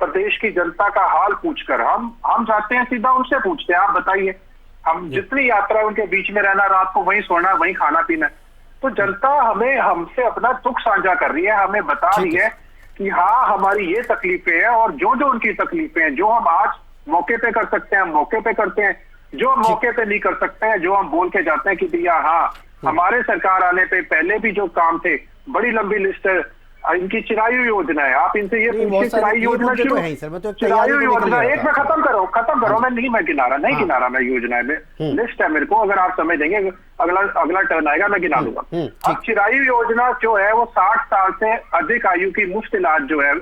प्रदेश की जनता का हाल पूछकर, हम जाते हैं सीधा उनसे पूछते हैं, आप बताइए, हम जितनी यात्रा उनके बीच में रहना, रात को वहीं सोना, वहीं खाना पीना। तो जनता हमसे अपना दुख साझा कर रही है, हमें बता रही है कि हाँ हमारी ये तकलीफें हैं, और जो जो उनकी तकलीफें हैं, जो हम आज मौके पे कर सकते हैं हम मौके पे करते हैं, जो हम मौके पे नहीं कर सकते हैं, जो हम बोल के जाते हैं कि भैया हाँ हमारे सरकार आने पे पहले भी जो काम थे, बड़ी लंबी लिस्ट है, इनकी चिरायु योजना है, आप इनसे ये पूछिए चिरायु योजना शुरू, चिरायु योजना एक में खत्म करो, मैं गिना रहा मैं योजना में लिस्ट है मेरे को, अगर आप समझ देंगे अगला टर्न आएगा मैं गिना दूंगा। अब चिरायु योजना जो है वो 60 साल से अधिक आयु की मुफ्त इलाज जो है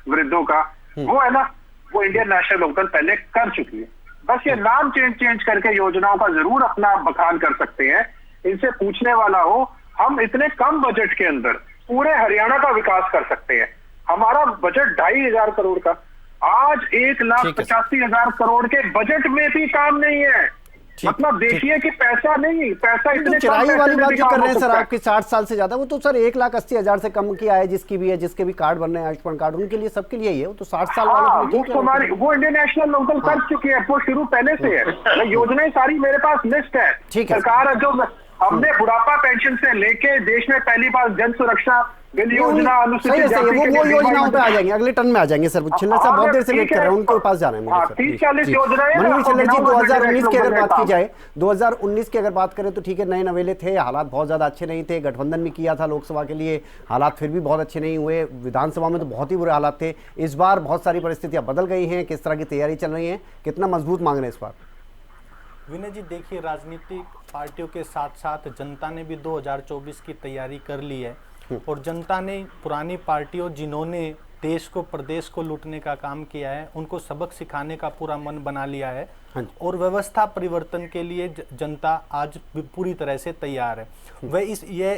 वृद्धों का, वो है ना, वो इंडियन नेशनल लोकदल पहले कर चुकी है। बस ये नाम चेंज करके योजनाओं का जरूर अपना बखान कर सकते हैं। इनसे पूछने वाला हो, हम इतने कम बजट के अंदर पूरे हरियाणा का विकास कर सकते हैं। हमारा बजट 2,500 करोड़ का, आज 1,85,000 करोड़ के बजट में भी काम नहीं है। मतलब देखिए कि पैसा नहीं, पैसा इतने चिराई वाली बात जो कर रहे हैं सर आपके 60 साल से ज्यादा, वो तो सर 1,80,000 से कम की आय जिसकी भी है, जिसके भी कार्ड बन रहे हैं आयुष्मान कार्ड, उनके लिए सबके लिए ही है। वो तो 60 साल वाले वो इंडियन नेशनल लोकदल कर चुके हैं, वो शुरू पहले से है। योजनाएं सारी मेरे पास लिस्ट है। सरकार जो हमने बुढ़ापा पेंशन से लेके देश में पहली बार जन सुरक्षा बिल योजना, अनुसूचित जाति के लिए वो योजनाओं पे आ जाएंगे, अगले टर्न में आ जाएंगे सर। छिल्लर साहब बहुत देर से वेट कर रहे हैं, उनके पास जाना है मुझे। 30-40 योजनाएं। मनवीर छिल्लर जी, 2019 की अगर बात की जाए, 2019 की अगर बात करें तो ठीक है, नए नवेले थे, हालात बहुत ज्यादा अच्छे नहीं थे, गठबंधन भी किया था लोकसभा के लिए, हालात फिर भी बहुत अच्छे नहीं हुए, विधानसभा में तो बहुत ही बुरे हालात थे। इस बार बहुत सारी परिस्थितियां बदल गई हैं, किस तरह की तैयारी चल रही है, कितना मजबूत मांग रहे हैं इस बार? विनय जी देखिए, राजनीतिक पार्टियों के साथ साथ जनता ने भी 2024 की तैयारी कर ली है, और जनता ने पुरानी पार्टियों जिन्होंने देश को, प्रदेश को लूटने का काम किया है, उनको सबक सिखाने का पूरा मन बना लिया है, और व्यवस्था परिवर्तन के लिए जनता आज पूरी तरह से तैयार है। वह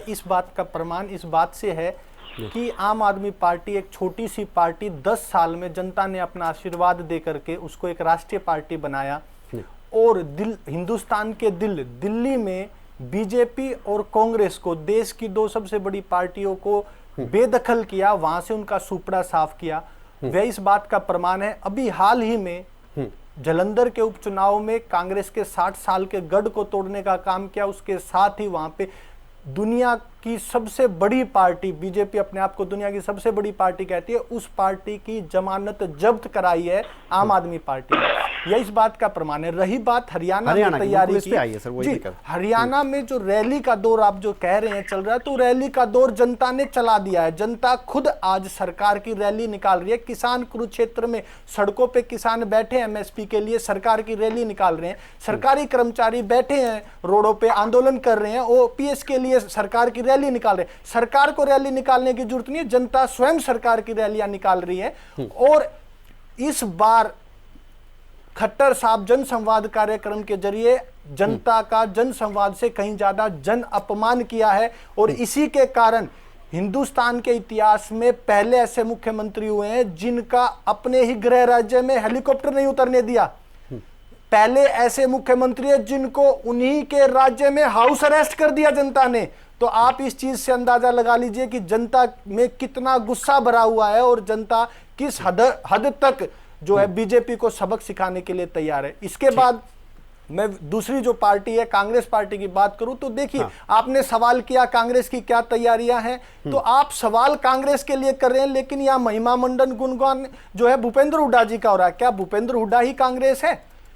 इस बात का प्रमाण इस बात से है कि आम आदमी पार्टी एक छोटी सी पार्टी 10 साल में जनता ने अपना आशीर्वाद दे करके उसको एक राष्ट्रीय पार्टी बनाया, और हिंदुस्तान के दिल्ली में बीजेपी और कांग्रेस को, देश की 2 सबसे बड़ी पार्टियों को बेदखल किया, वहां से उनका सुपड़ा साफ किया। वह इस बात का प्रमाण है। अभी हाल ही में जालंधर के उपचुनाव में कांग्रेस के 60 साल के गढ़ को तोड़ने का काम किया, उसके साथ ही वहां पे दुनिया की सबसे बड़ी पार्टी, बीजेपी अपने आप को दुनिया की सबसे बड़ी पार्टी कहती है, उस पार्टी की जमानत जब्त कराई है आम आदमी पार्टी ने। यह इस बात का प्रमाण है। रही बात हरियाणा में तैयारी की, हरियाणा में जो रैली का दौर आप जो कह रहे हैं चल रहा है, तो रैली का दौर जनता ने चला दिया है। जनता खुद आज सरकार की रैली निकाल रही है। किसान कुरुक्षेत्र में सड़कों पे किसान बैठे हैं, एमएसपी के लिए सरकार की रैली निकाल रहे हैं। सरकारी कर्मचारी बैठे हैं रोडों पे, आंदोलन कर रहे हैं, ओपीएस के लिए सरकार की रैली निकाल रहे हैं। सरकार को रैली निकालने की जरूरत नहीं है, जनता स्वयं सरकार की रैलियां निकाल रही है। और इस बार खट्टर साहब जन संवाद कार्यक्रम के जरिए जनता का जन संवाद से कहीं ज्यादा जन अपमान किया है, और इसी के कारण हिंदुस्तान के इतिहास में पहले ऐसे मुख्यमंत्री हुए हैं जिनका अपने ही गृह राज्य में हेलीकॉप्टर नहीं उतरने दिया। पहले ऐसे मुख्यमंत्री हैं जिनको उन्हीं के राज्य में हाउस अरेस्ट कर दिया जनता ने। तो आप इस चीज से अंदाजा लगा लीजिए कि जनता में कितना गुस्सा भरा हुआ है, और जनता किस हद तक जो है बीजेपी को सबक सिखाने के लिए तैयार है। इसके बाद मैं दूसरी जो पार्टी है कांग्रेस पार्टी की बात करूं तो देखिए, आपने सवाल किया कांग्रेस की क्या तैयारियां हैं, तो आप सवाल कांग्रेस के लिए कर रहे हैं, लेकिन यहां महिमा मंडन गुणगान जो है भूपेंद्र हुड्डा जी का हो रहा है। क्या भूपेंद्र हुड्डा ही कांग्रेस है?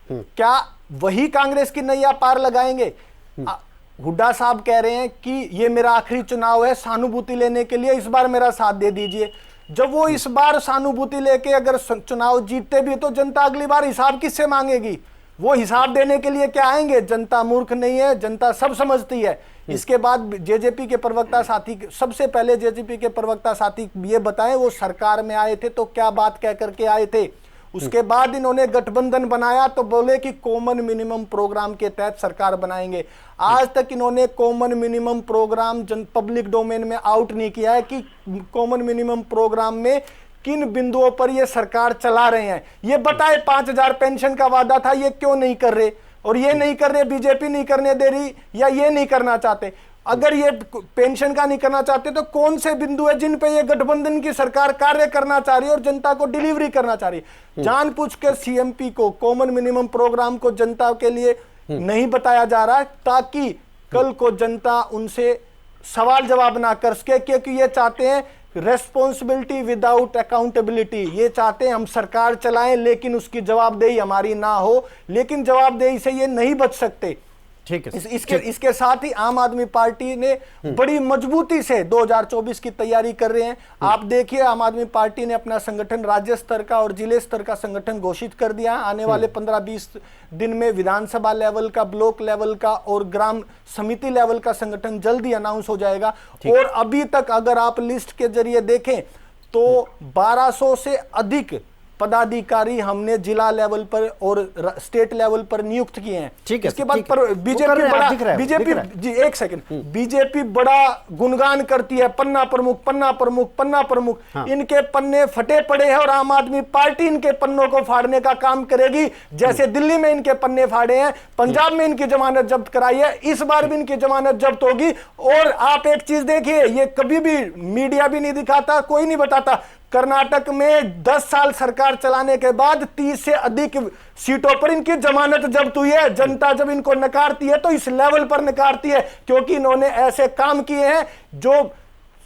क्या वही कांग्रेस की नैया पार लगाएंगे? हुड्डा साहब कह रहे हैं कि ये मेरा आखिरी चुनाव है, सहानुभूति लेने के लिए इस बार मेरा साथ दे दीजिए। जब वो इस बार सहानुभूति लेके अगर चुनाव जीतते भी तो जनता अगली बार हिसाब किससे मांगेगी? वो हिसाब देने के लिए क्या आएंगे? जनता मूर्ख नहीं है, जनता सब समझती है। इसके बाद जेजेपी के प्रवक्ता साथी, सबसे पहले जेजेपी के प्रवक्ता साथी ये बताएं वो सरकार में आए थे तो क्या बात कह करके आए थे। उसके बाद इन्होंने गठबंधन बनाया तो बोले कि कॉमन मिनिमम प्रोग्राम के तहत सरकार बनाएंगे। आज तक इन्होंने common minimum programme public domain में आउट नहीं किया है कि कॉमन मिनिमम प्रोग्राम में किन बिंदुओं पर ये सरकार चला रहे हैं। ये बताए 5,000 पेंशन का वादा था, ये क्यों नहीं कर रहे? और ये नहीं कर रहे, बीजेपी नहीं करने दे रही या ये नहीं करना चाहते? अगर ये पेंशन का नहीं करना चाहते तो कौन से बिंदु है जिन पे ये गठबंधन की सरकार कार्य करना चाह रही है और जनता को डिलीवरी करना चाह रही है? जानबूझ के सीएमपी को, कॉमन मिनिमम प्रोग्राम को जनता के लिए नहीं बताया जा रहा है ताकि कल को जनता उनसे सवाल जवाब ना कर सके, क्योंकि ये चाहते हैं रेस्पॉन्सिबिलिटी विदाउट अकाउंटेबिलिटी। ये चाहते हैं हम सरकार चलाएं लेकिन उसकी जवाबदेही हमारी ना हो, लेकिन जवाबदेही से ये नहीं बच सकते। ठीक है। इसके साथ ही आम आदमी पार्टी ने बड़ी मजबूती से 2024 की तैयारी कर रहे हैं। आप देखिए, आम आदमी पार्टी ने अपना संगठन राज्य स्तर का और जिले स्तर का संगठन घोषित कर दिया है। आने वाले 15-20 दिन में विधानसभा लेवल का, ब्लॉक लेवल का और ग्राम समिति लेवल का संगठन जल्दी अनाउंस हो जाएगा। और अभी तक अगर आप लिस्ट के जरिए देखें तो 1200 से अधिक पदाधिकारी हमने जिला लेवल पर और स्टेट लेवल पर नियुक्त किए हैं। ठीक है। इसके बाद पर बीजेपी बड़ा गुणगान करती है, पन्ना प्रमुख पन्ना प्रमुख पन्ना प्रमुख। इनके पन्ने फटे पड़े हैं और आम आदमी पार्टी इनके पन्नों को फाड़ने का काम करेगी। जैसे दिल्ली में इनके पन्ने फाड़े हैं, पंजाब में इनकी जमानत जब्त कराई है, इस बार भी इनकी जमानत जब्त होगी। और आप एक चीज देखिए, ये कभी भी मीडिया भी नहीं दिखाता, कोई नहीं बताता, कर्नाटक में 10 साल सरकार चलाने के बाद 30 से अधिक सीटों पर इनकी जमानत जब्त हुई है। जनता जब इनको नकारती है तो इस लेवल पर नकारती है क्योंकि इन्होंने ऐसे काम किए हैं जो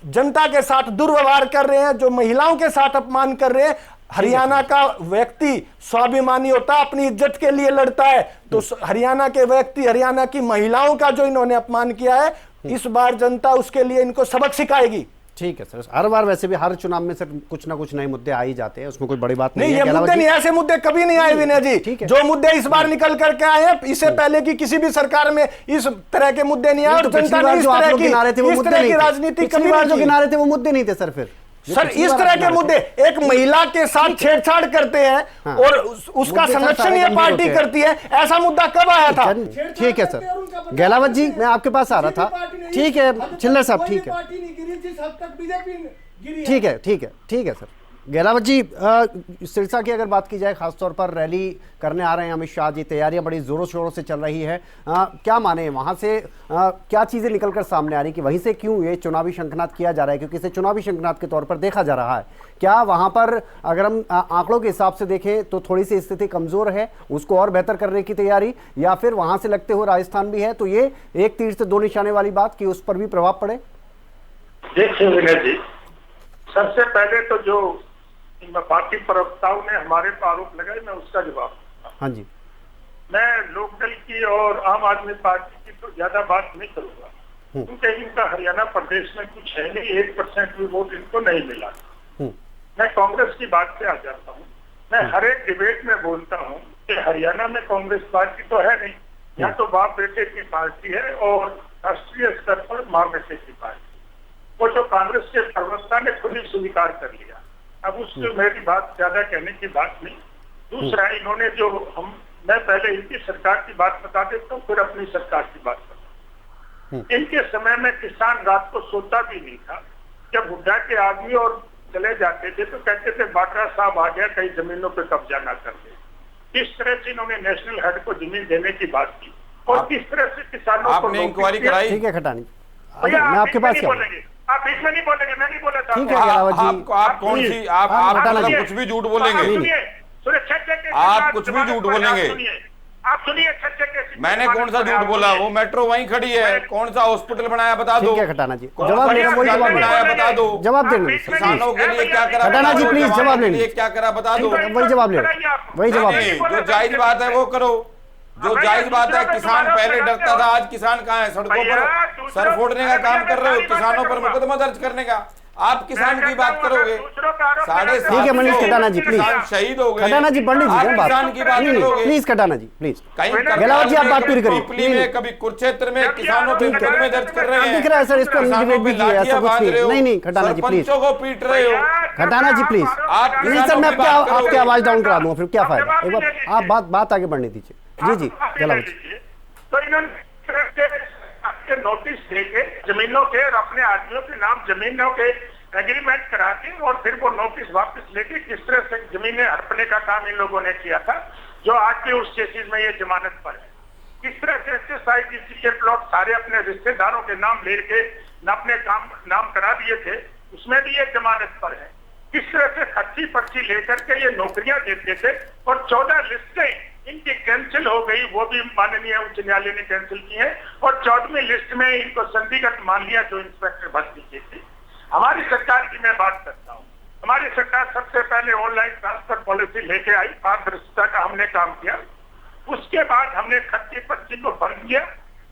जनता के साथ दुर्व्यवहार कर रहे हैं, जो महिलाओं के साथ अपमान कर रहे हैं। हरियाणा का व्यक्ति स्वाभिमानी होता है, अपनी इज्जत के लिए लड़ता है, तो हरियाणा के व्यक्ति, हरियाणा की महिलाओं का जो इन्होंने अपमान किया है, इस बार जनता उसके लिए इनको सबक सिखाएगी। ठीक है सर। हर बार वैसे भी हर चुनाव में सर कुछ ना कुछ नए मुद्दे आ ही जाते हैं, उसमें कोई बड़ी बात नहीं है। ये मुद्दे नहीं, ऐसे मुद्दे कभी नहीं आए विनय जी। जो मुद्दे इस बार निकल करके आए हैं, इससे पहले की किसी भी सरकार में इस तरह के मुद्दे नहीं आए और जनता ने इस तरह की राजनीति कभी जो गिना रहे थे वो मुद्दे नहीं थे सर। फिर सर इस तरह के मुद्दे, एक महिला के साथ छेड़छाड़ करते हैं और उसका संरक्षण ये पार्टी करती है, ऐसा मुद्दा कब आया था? ठीक है सर। गहलावत जी, मैं आपके पास आ रहा था। ठीक है चिल्लर साहब, ठीक है ठीक है ठीक है ठीक है सर। गहलावत जी, सिरसा की अगर बात की जाए, खासतौर पर रैली करने आ रहे हैं अमित शाह जी, तैयारियां बड़ी जोरों शोरों से चल रही है। क्या माने वहां से क्या चीजें निकलकर सामने आ रही कि वहीं से क्यों ये चुनावी शंखनाद किया जा रहा है? क्योंकि इसे चुनावी शंखनाद के तौर पर देखा जा रहा है। क्या वहां पर अगर हम आंकड़ों के हिसाब से देखें तो थोड़ी सी स्थिति कमजोर है, उसको और बेहतर करने की तैयारी, या फिर वहां से लगते हुए राजस्थान भी है, तो ये एक तीर से दो निशाने वाली बात कि उस पर भी प्रभाव पड़े? देखिए विनय जी, सबसे पहले तो जो पार्टी प्रवक्ताओं ने हमारे पर आरोप लगाए, मैं उसका जवाब दूंगा। हाँ जी। मैं लोकदल की और आम आदमी पार्टी की तो ज्यादा बात नहीं करूंगा, क्योंकि इनका हरियाणा प्रदेश में कुछ है नहीं, 1% भी वोट इनको नहीं मिला। मैं कांग्रेस की बात पे आ जाता हूँ। मैं हर एक डिबेट में बोलता हूँ कि हरियाणा में कांग्रेस पार्टी तो है नहीं, यहाँ तो बाप बेटे की पार्टी है और राष्ट्रीय स्तर पर माँ बेटे की पार्टी। वो जो कांग्रेस के प्रवक्ता ने खुद ही स्वीकार कर लिया। अब उससे मेरी बात ज्यादा कहने की बात नहीं। दूसरा, इन्होंने जो मैं पहले इनकी सरकार की बात बता देता हूँ, फिर अपनी सरकार की बात बताता हूँ। इनके समय में किसान रात को सोता भी नहीं था। जब हुड्डा के आदमी और चले जाते थे तो कहते थे बाटरा साहब आ गया, कई जमीनों पर कब्जा ना कर दे। किस तरह से इन्होंने नेशनल हेड को जमीन देने की बात की और किस तरह से किसानों को इंक्वायरी कराई। ठीक है खटानी, मैं आपके पास आप बीच में नहीं बोलेंगे, मैं नहीं बोला था। ठीक है आप कौन सी आप कुछ भी झूठ बोलेंगे, सुरक्षा आप कुछ भी झूठ बोलेंगे। आप सुनिए सच्चे कैसे मैंने कौन सा झूठ बोला? वो मेट्रो वहीं खड़ी है, कौन सा हॉस्पिटल बनाया बता दो। ठीक है खटाना जी, कौन जवाब सा लेना, वही जवाब बनाया लेना, बता दो। जवाब देना किसानों के लिए क्या करा खटाना जी, प्लीज जवाब के लेना, लिए क्या करा बता दो। वही जवाब लेना, वही जवाब लेना। जो जायज बात है वो करो, जो जायज बात है। किसान पहले डरता था, आज किसान कहाँ है? सड़कों पर सर फोड़ने का काम कर रहे हो, किसानों पर मुकदमा दर्ज करने का। आप किसान की बात करोगे, 7.5 ठीक है मनीष खटाना जी, प्लीज शहीद हो गए। खटाना जी, पंडित जी आप किसान की बात करोगे, प्लीज खटाना जी, प्लीज कहीं गहलावत जी आप बात पूरी करिए। पिपली में, कभी कुरुक्षेत्र में किसानों पे मुकदमे दर्ज कर रहे हैं। दिख रहा है सर, इसको डिबेट भी किया, ऐसा कुछ नहीं। नहीं खटाना जी प्लीज, सरपंचों को पीट रहे हो खटाना जी प्लीज। आप नहीं सर, मैं आपकी आवाज डाउन करा दूंगा, फिर क्या फायदा। एक बार आप बात आगे बढ़ने दीजिए। जी जी गहलावत जी। तो इन्होंने नोटिस देके जमीनों के और अपने आदमियों के नाम जमीनों के एग्रीमेंट करा के और फिर वो नोटिस वापस लेके किस तरह से जमीनें हड़पने का काम इन लोगों ने किया था, जो आज भी उस केसेस में ये जमानत पर है। किस तरह से SSIDC के प्लॉट सारे अपने रिश्तेदारों के नाम लेके अपने नाम करा दिए थे, उसमें भी ये जमानत पर है। किस तरह से खर्ची पर्ची लेकर के ये नौकरियां देते थे और 14 लिस्टें इनकी कैंसिल हो गई, वो भी माननीय उच्च न्यायालय ने कैंसिल की है। और 14वीं लिस्ट में इनको संदिग्ध मान लिया, जो इंस्पेक्टर भर्ती की थी। हमारी सरकार की मैं बात करता हूँ, हमारी सरकार सबसे पहले ऑनलाइन ट्रांसफर पॉलिसी लेके आई, पारदर्शिता का हमने काम किया। उसके बाद हमने खर्ची पर्ची को बंद किया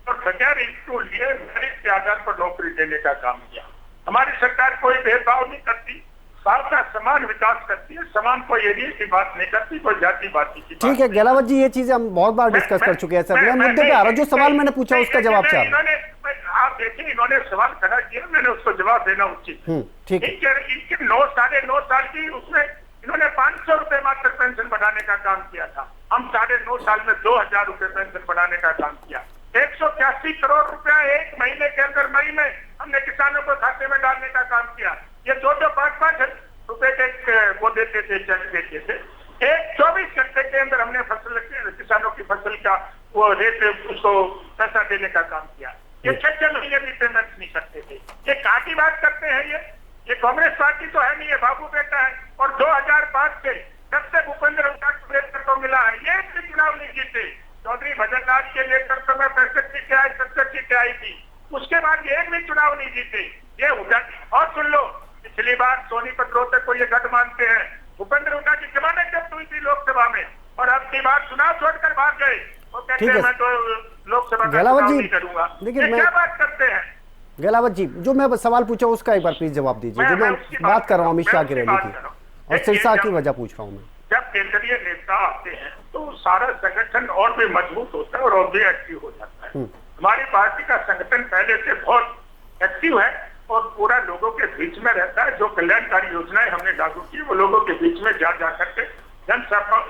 और बगैर इंटरव्यू लिए मेरिट के आधार पर नौकरी देने का काम किया। हमारी सरकार कोई भेदभाव नहीं करती, सबका समान विकास करती है, समान कोई एरिया की बात नहीं करती, कोई जाति बात नहीं। ठीक है गहलावत जी, ये चीजें हम बहुत बार डिस्कस कर चुके हैं सर। मैं मुद्दे पे आ रहा हूँ, जो सवाल मैंने पूछा उसका जवाब चाह रहा हूँ। आप देखिए, इन्होंने सवाल खड़ा किया, मैंने उसको जवाब देना उचित। ठीक है। इनके 9 साल की उसमें इन्होंने 500 रुपए मात्र पेंशन बढ़ाने का काम किया था। हम 9.5 साल में 2000 रुपए पेंशन बढ़ाने का काम किया। 181 करोड़ रुपया एक महीने के अंदर मई में हमने किसानों को खाते में डालने का काम किया। ये 2-5 रुपए के वो देते थे, चेक देते थे। एक 24 घंटे के अंदर हमने फसल किसानों की फसल का वो रेट उसको पैसा देने का काम किया। ये 6 महीने भी पेमेंट नहीं करते थे। ये कहाँ की बात करते हैं? ये कांग्रेस पार्टी तो है नहीं, ये बाबू बेटा है। और 2005 से जब से भूपेंद्र नेतृत्व को मिला है, ये भी चुनाव नहीं जीते। चौधरी भजन लाल के नेतृत्व में 65 सीटें आई, 70 सीटें आई थी। उसके बाद एक भी चुनाव नहीं जीते। ये और सुन लो, पिछली बार सोनीपत रोहतक को ये गढ़ मानते हैं। भूपेंद्र हुड्डा की जमानत जब्त हुई थी लोकसभा में, और अब की बार चुनाव छोड़कर भाग गए। वो कहते हैं मैं तो लोकसभा का चुनाव नहीं करूंगा। देखिए क्या बात करते हैं गहलावत जी। जो मैं सवाल पूछा उसका एक बार प्लीज जवाब दीजिए। जो मैं बात कर रहा हूँ अमित शाह की रैली की और सिरसा की वजह पूछ रहा हूँ मैं। जब केंद्रीय नेता आते हैं तो सारा संगठन और भी मजबूत होता है और भी एक्टिव हो जाता है। हमारी पार्टी का संगठन पहले से बहुत एक्टिव है और पूरा लोगों के बीच में रहता है। जो कल्याणकारी योजनाएं हमने लागू की, वो लोगों के बीच में जा करके जन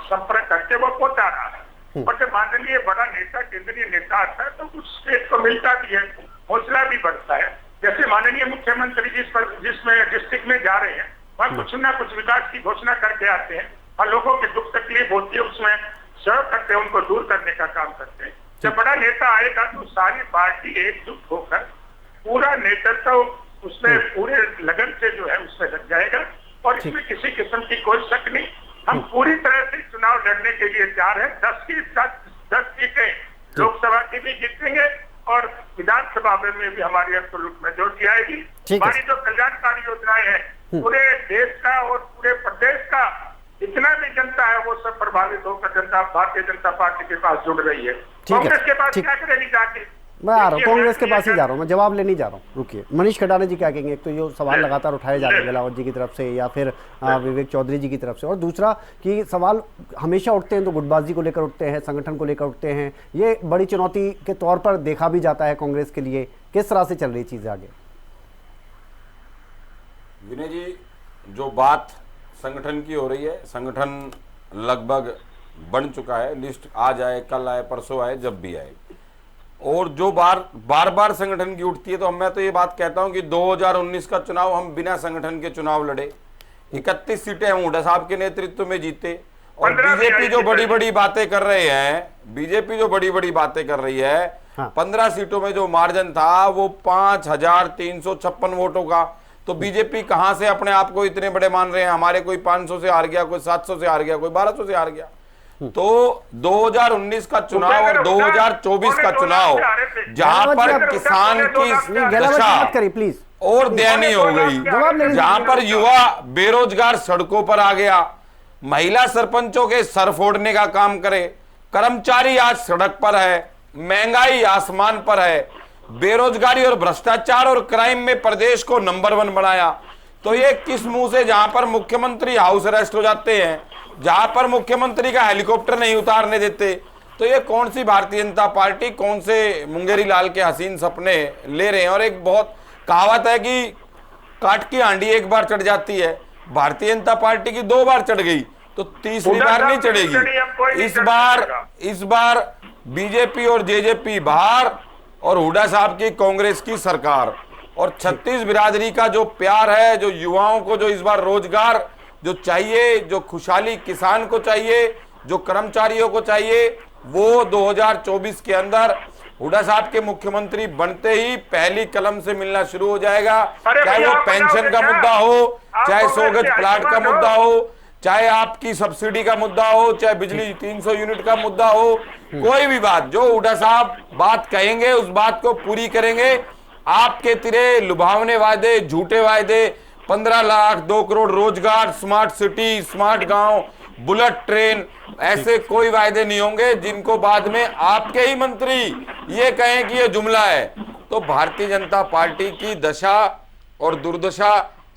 संपर्क करके वो पहुंचा रहा है। और जब माननीय बड़ा नेता, केंद्रीय नेता आता है तो कुछ स्टेट को मिलता भी है, हौसला भी बढ़ता है। जैसे माननीय मुख्यमंत्री जिसमें डिस्ट्रिक्ट में जा रहे हैं, वहाँ कुछ ना कुछ विकास की घोषणा करके आते हैं और लोगों की दुख तकलीफ होती है, उसमें सहयोग करते हैं, उनको दूर करने का काम करते हैं। जब बड़ा नेता आएगा तो सारी पार्टी एकजुट होकर पूरा नेतृत्व उसमें पूरे लगन से जो है उसमें लग जाएगा। और इसमें किसी किस्म की कोई शक नहीं, हम पूरी तरह से चुनाव लड़ने के लिए तैयार हैं। 10 सीटें लोकसभा की भी जीतेंगे और विधानसभा में भी हमारी एब्सोल्यूट मेजॉरिटी आएगी। हमारी जो कल्याणकारी योजनाएं हैं, पूरे देश का और पूरे प्रदेश का जितना भी जनता है वो सब प्रभावित होकर भारतीय जनता पार्टी के पास जुड़ रही है। कांग्रेस के पास क्या करेगी जाके? मैं आ रहा हूँ, कांग्रेस के पास ही जा रहा हूँ, मैं जवाब लेने जा रहा हूँ। रुकिए, मनीष खटाना जी क्या कहेंगे? एक तो ये सवाल लगातार उठाए जा रहे हैं गहलावत जी की तरफ से या फिर विवेक चौधरी जी की तरफ से, और दूसरा कि सवाल हमेशा उठते हैं तो गुटबाजी को लेकर उठते हैं, संगठन को लेकर उठते हैं। ये बड़ी चुनौती के तौर पर देखा भी जाता है कांग्रेस के लिए। किस तरह से चल रही चीज़ें आगे? विनय जी, जो बात संगठन की हो रही है, संगठन लगभग बन चुका है। लिस्ट आज आए, कल आए, परसों आए, जब भी आए। और जो बार बार संगठन की उठती है, तो मैं तो ये बात कहता हूं कि 2019 का चुनाव हम बिना संगठन के चुनाव लड़े, 31 सीटें हम हुड्डा साहब के नेतृत्व में जीते। और बीजेपी जो बड़ी बड़ी बातें कर रहे हैं, बीजेपी जो बड़ी बड़ी बातें कर रही है, 15 सीटों में जो मार्जिन था वो 5356 वोटों का। तो बीजेपी कहां से अपने आप को इतने बड़े मान रहे हैं? हमारे कोई 500 से हार गया, कोई 700 से हार गया, कोई 1200 से हार गया। तो 2019 का चुनाव और 2024 का चुनाव जहां पर किसान की दशा प्लीज और दयनीय हो गई, जहां पर युवा बेरोजगार सड़कों पर आ गया, महिला सरपंचों के सर फोड़ने का काम करे, कर्मचारी आज सड़क पर है, महंगाई आसमान पर है, बेरोजगारी और भ्रष्टाचार और क्राइम में प्रदेश को नंबर 1 बनाया। तो ये किस मुंह से, जहां पर मुख्यमंत्री हाउस अरेस्ट हो जाते हैं, जहां पर मुख्यमंत्री का हेलीकॉप्टर नहीं उतारने देते, तो ये कौन सी भारतीय जनता पार्टी, कौन से मुंगेरी लाल के हसीन सपने ले रहे हैं। और एक बहुत कहावत है कि काट की हांडी एक बार चढ़ जाती है, भारतीय जनता पार्टी की 2 बार चढ़ गई तो तीसरी बार नहीं चढ़ेगी। इस बार बीजेपी और जेजेपी बाहर और हुड्डा साहब की कांग्रेस की सरकार, और 36 बिरादरी का जो प्यार है, जो युवाओं को जो इस बार रोजगार जो चाहिए, जो खुशहाली किसान को चाहिए, जो कर्मचारियों को चाहिए, वो 2024 के अंदर हुड्डा साहब के मुख्यमंत्री बनते ही पहली कलम से मिलना शुरू हो जाएगा। चाहे वो पेंशन का मुद्दा हो, चाहे 100 गज प्लाट का मुद्दा हो, चाहे आपकी सब्सिडी का मुद्दा हो, चाहे बिजली 300 यूनिट का मुद्दा हो, कोई भी बात जो हुड्डा साहब बात कहेंगे उस बात को पूरी करेंगे। आपके तिरे लुभावने वादे, झूठे वादे, 15 लाख 2 करोड़ रोजगार, स्मार्ट सिटी, स्मार्ट गांव, बुलेट ट्रेन, ऐसे कोई वायदे नहीं होंगे जिनको बाद में आपके ही मंत्री ये कहें कि ये जुमला है। तो भारतीय जनता पार्टी की दशा और दुर्दशा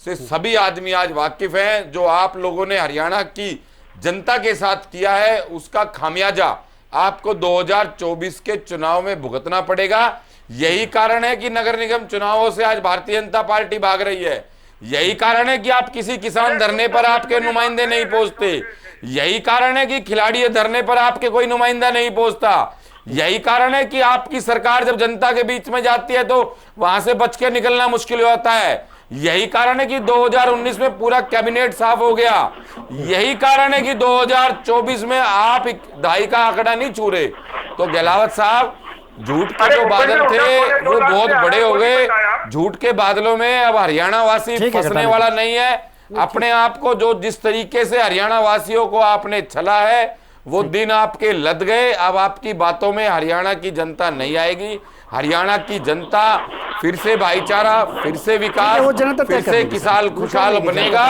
से सभी आदमी आज वाकिफ हैं। जो आप लोगों ने हरियाणा की जनता के साथ किया है उसका खामियाजा आपको 2024 के चुनाव में भुगतना पड़ेगा। यही कारण है कि नगर निगम चुनावों से आज भारतीय जनता पार्टी भाग रही है। यही कारण है कि आप किसी किसान धरने पर आपके नुमाइंदे नहीं पहुंचते। यही कारण है कि खिलाड़ी धरने पर आपके कोई नुमाइंदा नहीं पहुंचता। यही कारण है कि आपकी सरकार जब जनता के बीच में जाती है तो वहां से बच के निकलना मुश्किल होता है। यही कारण है कि 2019 में पूरा कैबिनेट साफ हो गया। यही कारण है कि 2024 में आप 2.5 का आंकड़ा नहीं छू रहे। तो गहलावत साहब, झूठ के जो बादल थे वो बहुत बड़े हो गए। झूठ के बादलों में अब हरियाणा वासी फंसने वाला नहीं है। अपने आप को जो जिस तरीके से हरियाणा वासियों को आपने छला है वो दिन आपके लद गए। अब आपकी बातों में हरियाणा की जनता नहीं आएगी। हरियाणा की जनता फिर से भाईचारा, फिर से विकास, फिर से किसान खुशहाल बनेगा।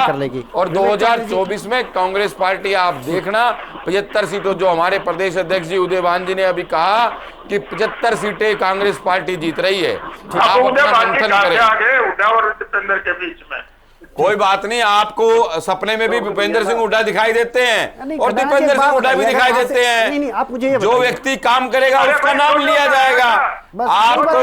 और 2024 में कांग्रेस पार्टी आप देखना 75 सीटों, जो हमारे प्रदेश अध्यक्ष जी उदयभान जी ने अभी कहा कि 75 सीटें कांग्रेस पार्टी जीत रही है। आप अपना मंथन करें। कोई बात नहीं, आपको सपने में भी भूपेंद्र सिंह हुड्डा दिखाई देते हैं और दीपेंद्र सिंह हुड्डा भी दिखाई देते हैं। आप मुझे जो व्यक्ति काम करेगा उसका नाम लिया जाएगा। आपको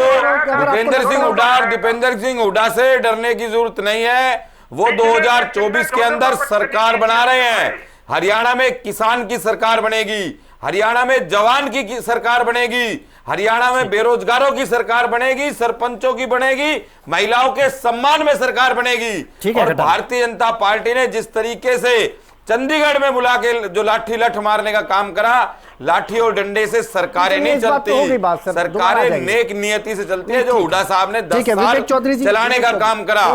भूपेंद्र सिंह हुड्डा और दीपेंद्र सिंह हुड्डा से डरने की जरूरत नहीं है। वो 2024 के अंदर सरकार बना रहे हैं। हरियाणा में किसान की सरकार बनेगी, हरियाणा में जवान की सरकार बनेगी, हरियाणा में बेरोजगारों की सरकार बनेगी, सरपंचों की बनेगी, महिलाओं के सम्मान में सरकार बनेगी। और भारतीय जनता पार्टी ने जिस तरीके से चंडीगढ़ में बुला के जो लाठी लठ मारने का काम करा, लाठी और डंडे से सरकारें नहीं चलती, सरकारें नेक नियति से चलती है। जो हुड्डा साहब ने 10 साल चलाने का काम करा,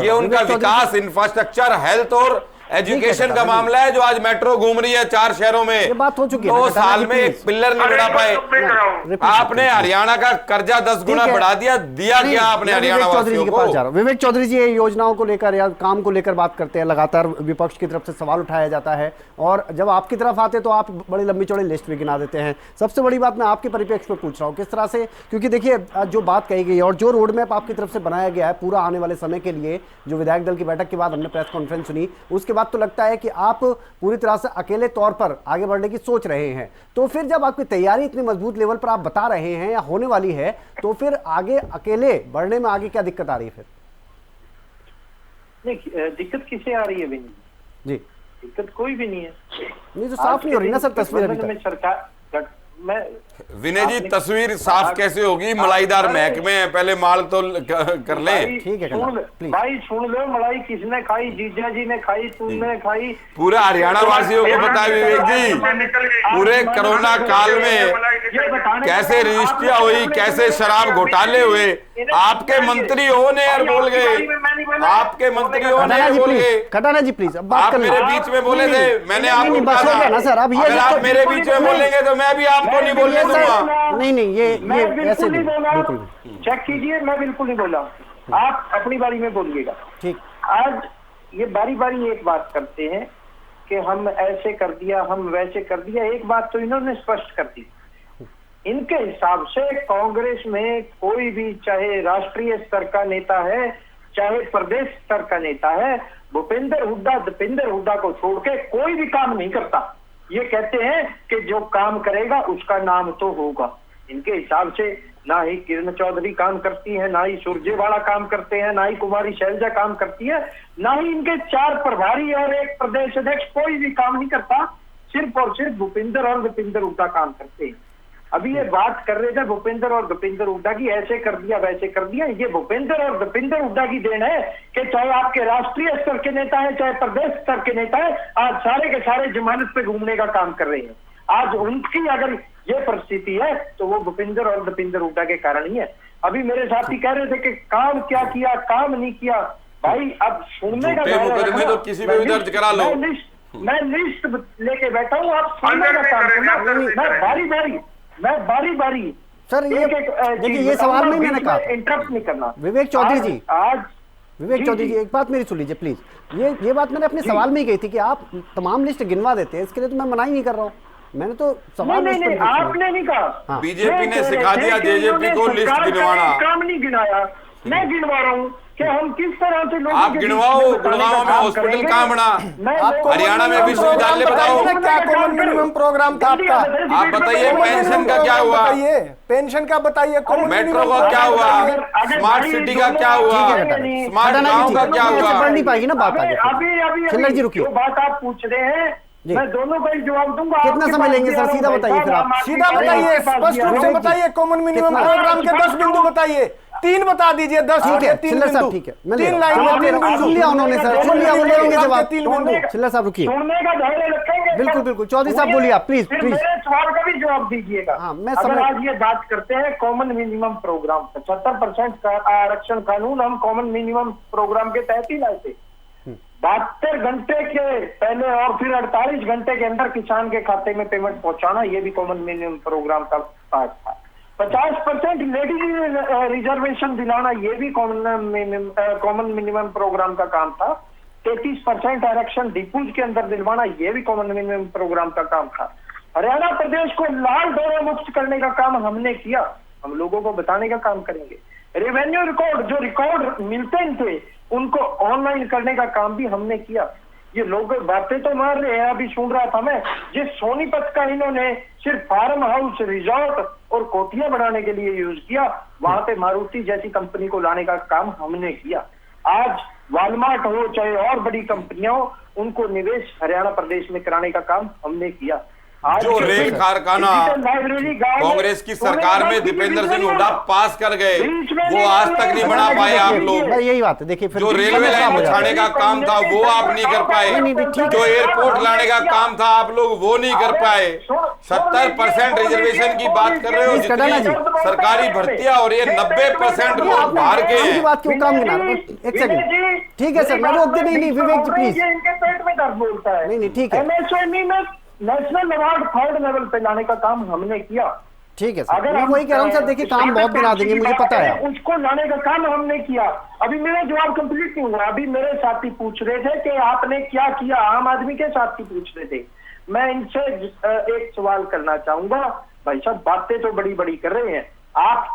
ये उनका विकास, इंफ्रास्ट्रक्चर, हेल्थ और एजुकेशन का मामला है। जो आज मेट्रो घूम रही है 4 शहरों में, ये बात हो चुकी है। 2 साल में एक पिल्लर नहीं बढ़ा पाए। आपने हरियाणा का कर्जा 10 गुना बढ़ा दिया क्या आपने हरियाणा वासियों को? विवेक चौधरी जी योजनाओं को लेकर या काम को लेकर बात करते हैं, लगातार विपक्ष की तरफ से सवाल उठाया जाता है और जब आपकी तरफ आते तो आप बड़ी लंबी चौड़ी लिस्ट भी गिना देते हैं। सबसे बड़ी बात मैं आपके परिप्रेक्ष्य में पूछ रहा हूँ, किस तरह से, क्योंकि देखिए जो बात कही गई है और जो रोड मैप आपकी तरफ से बनाया गया है पूरा आने वाले समय के लिए, जो विधायक दल की बैठक के बाद हमने प्रेस कॉन्फ्रेंस सुनी, उसके बाद तो लगता है कि आप पूरी तरह से अकेले तौर पर आगे बढ़ने की सोच रहे हैं। तो फिर जब आपकी तैयारी इतनी मजबूत लेवल पर आप बता रहे हैं या होने वाली है, तो फिर आगे अकेले बढ़ने में आगे क्या दिक्कत आ रही है? फिर नहीं, दिक्कत किसे आ रही है विनीत जी? दिक्कत कोई भी नहीं है। नहीं तो साफ नहीं हो रही ना सर तस्वीर अभी तक। सरकार, मैं विनय जी तस्वीर साफ कैसे होगी? मलाईदार महकमे है, पहले माल तो कर ले। ठीक है भाई सुन लो, मलाई किसने खाई? जीजा जी ने खाई, तुमने खाई, पूरा हरियाणा वासियों को पता है विवेक जी, पूरे कोरोना काल में कैसे रजिस्ट्रियां हुई, कैसे शराब घोटाले हुए, आपके मंत्री हो ने यार बोल गए, आपके मंत्री हो ने बोल गए। कटाना जी प्लीज, आप मेरे बीच में बोले थे, मैंने आपको कहा ना सर, अब ये आप मेरे बीच में बोलेंगे तो मैं भी आपको नहीं बोलने दूंगा। नहीं ये ऐसे नहीं, बिल्कुल चेक कीजिए, मैं बिल्कुल नहीं बोला, आप अपनी बारी में बोलिएगा। ठीक। आज ये बारी बारी एक बात करते हैं कि हम ऐसे कर दिया, हम वैसे कर दिया। एक बात तो इन्होंने स्पष्ट कर दी, इनके हिसाब से कांग्रेस में कोई भी, चाहे राष्ट्रीय स्तर का नेता है चाहे प्रदेश स्तर का नेता है, भूपेंद्र हुड्डा दीपेंद्र हुड्डा को छोड़ के कोई भी काम नहीं करता। ये कहते हैं कि जो काम करेगा उसका नाम तो होगा। इनके हिसाब से ना ही किरण चौधरी काम करती है, ना ही सुरजेवाला काम करते हैं, ना ही कुमारी शैलजा काम करती है, ना ही इनके 4 प्रभारी और 1 प्रदेश अध्यक्ष, कोई भी काम नहीं करता। सिर्फ और सिर्फ भूपेंद्र और दीपेंद्र हुड्डा काम करते हैं। अभी ये बात कर रहे थे भूपेंद्र और दीपेंद्र हुड्डा की, ऐसे कर दिया वैसे कर दिया। ये भूपेंद्र और दीपेंद्र हुड्डा की देन है कि चाहे आपके राष्ट्रीय स्तर के नेता है चाहे प्रदेश स्तर के नेता है, आज सारे के सारे जमानत पे घूमने का काम कर रहे हैं। आज उनकी अगर ये परिस्थिति है तो वो भूपेंद्र और दीपेंद्र हुड्डा के कारण ही है। अभी मेरे साथी कह रहे थे कि काम क्या किया, काम नहीं किया। भाई अब सुनने का मुकदमे तो किसी में भी दर्ज करा लो। मैं लिस्ट लेके बैठा हूँ, आप सुनने का काम करना। मैं बारी बारी सर, ये देखिए ये सवाल नहीं मैंने कहा, इंटरप्ट नहीं करना। विवेक चौधरी जी, आज विवेक चौधरी जी एक बात मेरी सुन लीजिए प्लीज। ये बात मैंने अपने सवाल में ही कही थी कि आप तमाम लिस्ट गिनवा देते हैं, इसके लिए तो मैं मना ही नहीं कर रहा हूँ। मैंने तो सवाल नहीं, आपने नहीं कहा। बीजेपी ने सिखा दिया जेजेपी को लिस्ट गिनवाना। काम नहीं गिनाया, मैं गिनवा रहा हूँ कि हम किस तरह से लोगों आप गिनवाओ। गुड़गांव में हॉस्पिटल कहाँ बना, हरियाणा में विश्वविद्यालय बताओ, क्या कॉमन मिनिमम प्रोग्राम था आपका? आप बताइए पेंशन का क्या हुआ, पेंशन का बताइए, मेट्रो का क्या हुआ, स्मार्ट सिटी का क्या हुआ, स्मार्ट गांव का क्या हुआ? बढ़ नहीं पाएगी ना बात आगे। अभी जी रुकिए, बात आप पूछ रहे हैं, मैं दोनों का ही जवाब दूंगा। कितना समय लेंगे सर, सीधा बताइए फिर आप। सीधा बताइए, स्पष्ट रूप से बताइए, कॉमन मिनिमम प्रोग्राम के 10 बिंदु बताइए, 3 बता दीजिए। 10 ठीक है चिल्लर साहब, ठीक है 3 लाइन सुन लिया उन्होंने सर, सुन लिया, वो लेंगे जवाब। चिल्लर साहब रुकिए, सुनने का धैर्य रखेंगे। बिल्कुल चौधरी साहब बोलिए आप प्लीज। मेरे सवाल का भी जवाब दीजिएगा। मैं अगर आज ये बात करते हैं कॉमन मिनिमम प्रोग्राम, 75% का आरक्षण कानून हम कॉमन मिनिमम प्रोग्राम के तहत ही लाए थे। 72 घंटे के पहले और फिर 48 घंटे के अंदर किसान के खाते में पेमेंट पहुंचाना, ये भी कॉमन मिनिमम प्रोग्राम का पार्ट था। 50% लेडीज रिजर्वेशन दिलाना, ये भी कॉमन मिनिमम प्रोग्राम का काम था। 33% आरक्षण डिपूज के अंदर दिलवाना, ये भी कॉमन मिनिमम प्रोग्राम का काम था। हरियाणा प्रदेश को लाल डोरा मुक्त करने का काम हमने किया, हम लोगों को बताने का काम करेंगे। रेवेन्यू रिकॉर्ड, जो रिकॉर्ड मिलते थे उनको ऑनलाइन करने का काम भी हमने किया। ये लोग बातें तो मार रहे हैं, अभी सुन रहा था मैं, जिस सोनीपत का इन्होंने सिर्फ फार्म हाउस, रिजॉर्ट और कोठियां बनाने के लिए यूज किया, वहां पे मारुति जैसी कंपनी को लाने का काम हमने किया। आज वालमार्ट हो चाहे और बड़ी कंपनियां हो, उनको निवेश हरियाणा प्रदेश में कराने का काम हमने किया। जो रेल कारखाना कांग्रेस की सरकार में दीपेंद्र सिंह हुड्डा पास कर गए, वो आज तक नहीं बना पाए आप लोग। यही बात है, देखिए जो रेलवे लाइन बिछाने का काम था वो आप नहीं कर पाए, जो एयरपोर्ट लाने का काम था आप लोग वो नहीं कर पाए। 70% रिजर्वेशन की बात कर रहे हो, जितनी सरकारी भर्तियां हो रही है 90% लोग बाहर के हैं। एक सेकंड, ठीक है सर, मैं रोक दे। नहीं विवेक जी प्लीज, इनके पेट में दर्द बोलता है। नहीं ठीक है, एमएसएमई में नेशनल अवार्ड 3rd लेवल पे लाने का काम हमने किया। ठीक है सर, मैं वही कह रहा हूँ सर, देखिए काम बहुत गिना देंगे, मुझे पता है। उसको लाने का काम हमने किया। अभी मेरा जवाब कंप्लीट नहीं हुआ। अभी मेरे साथी पूछ रहे थे कि आपने क्या किया, आम आदमी के साथी पूछ रहे थे। मैं इनसे एक सवाल करना चाहूंगा। भाई साहब बातें तो बड़ी बड़ी कर रहे हैं, आप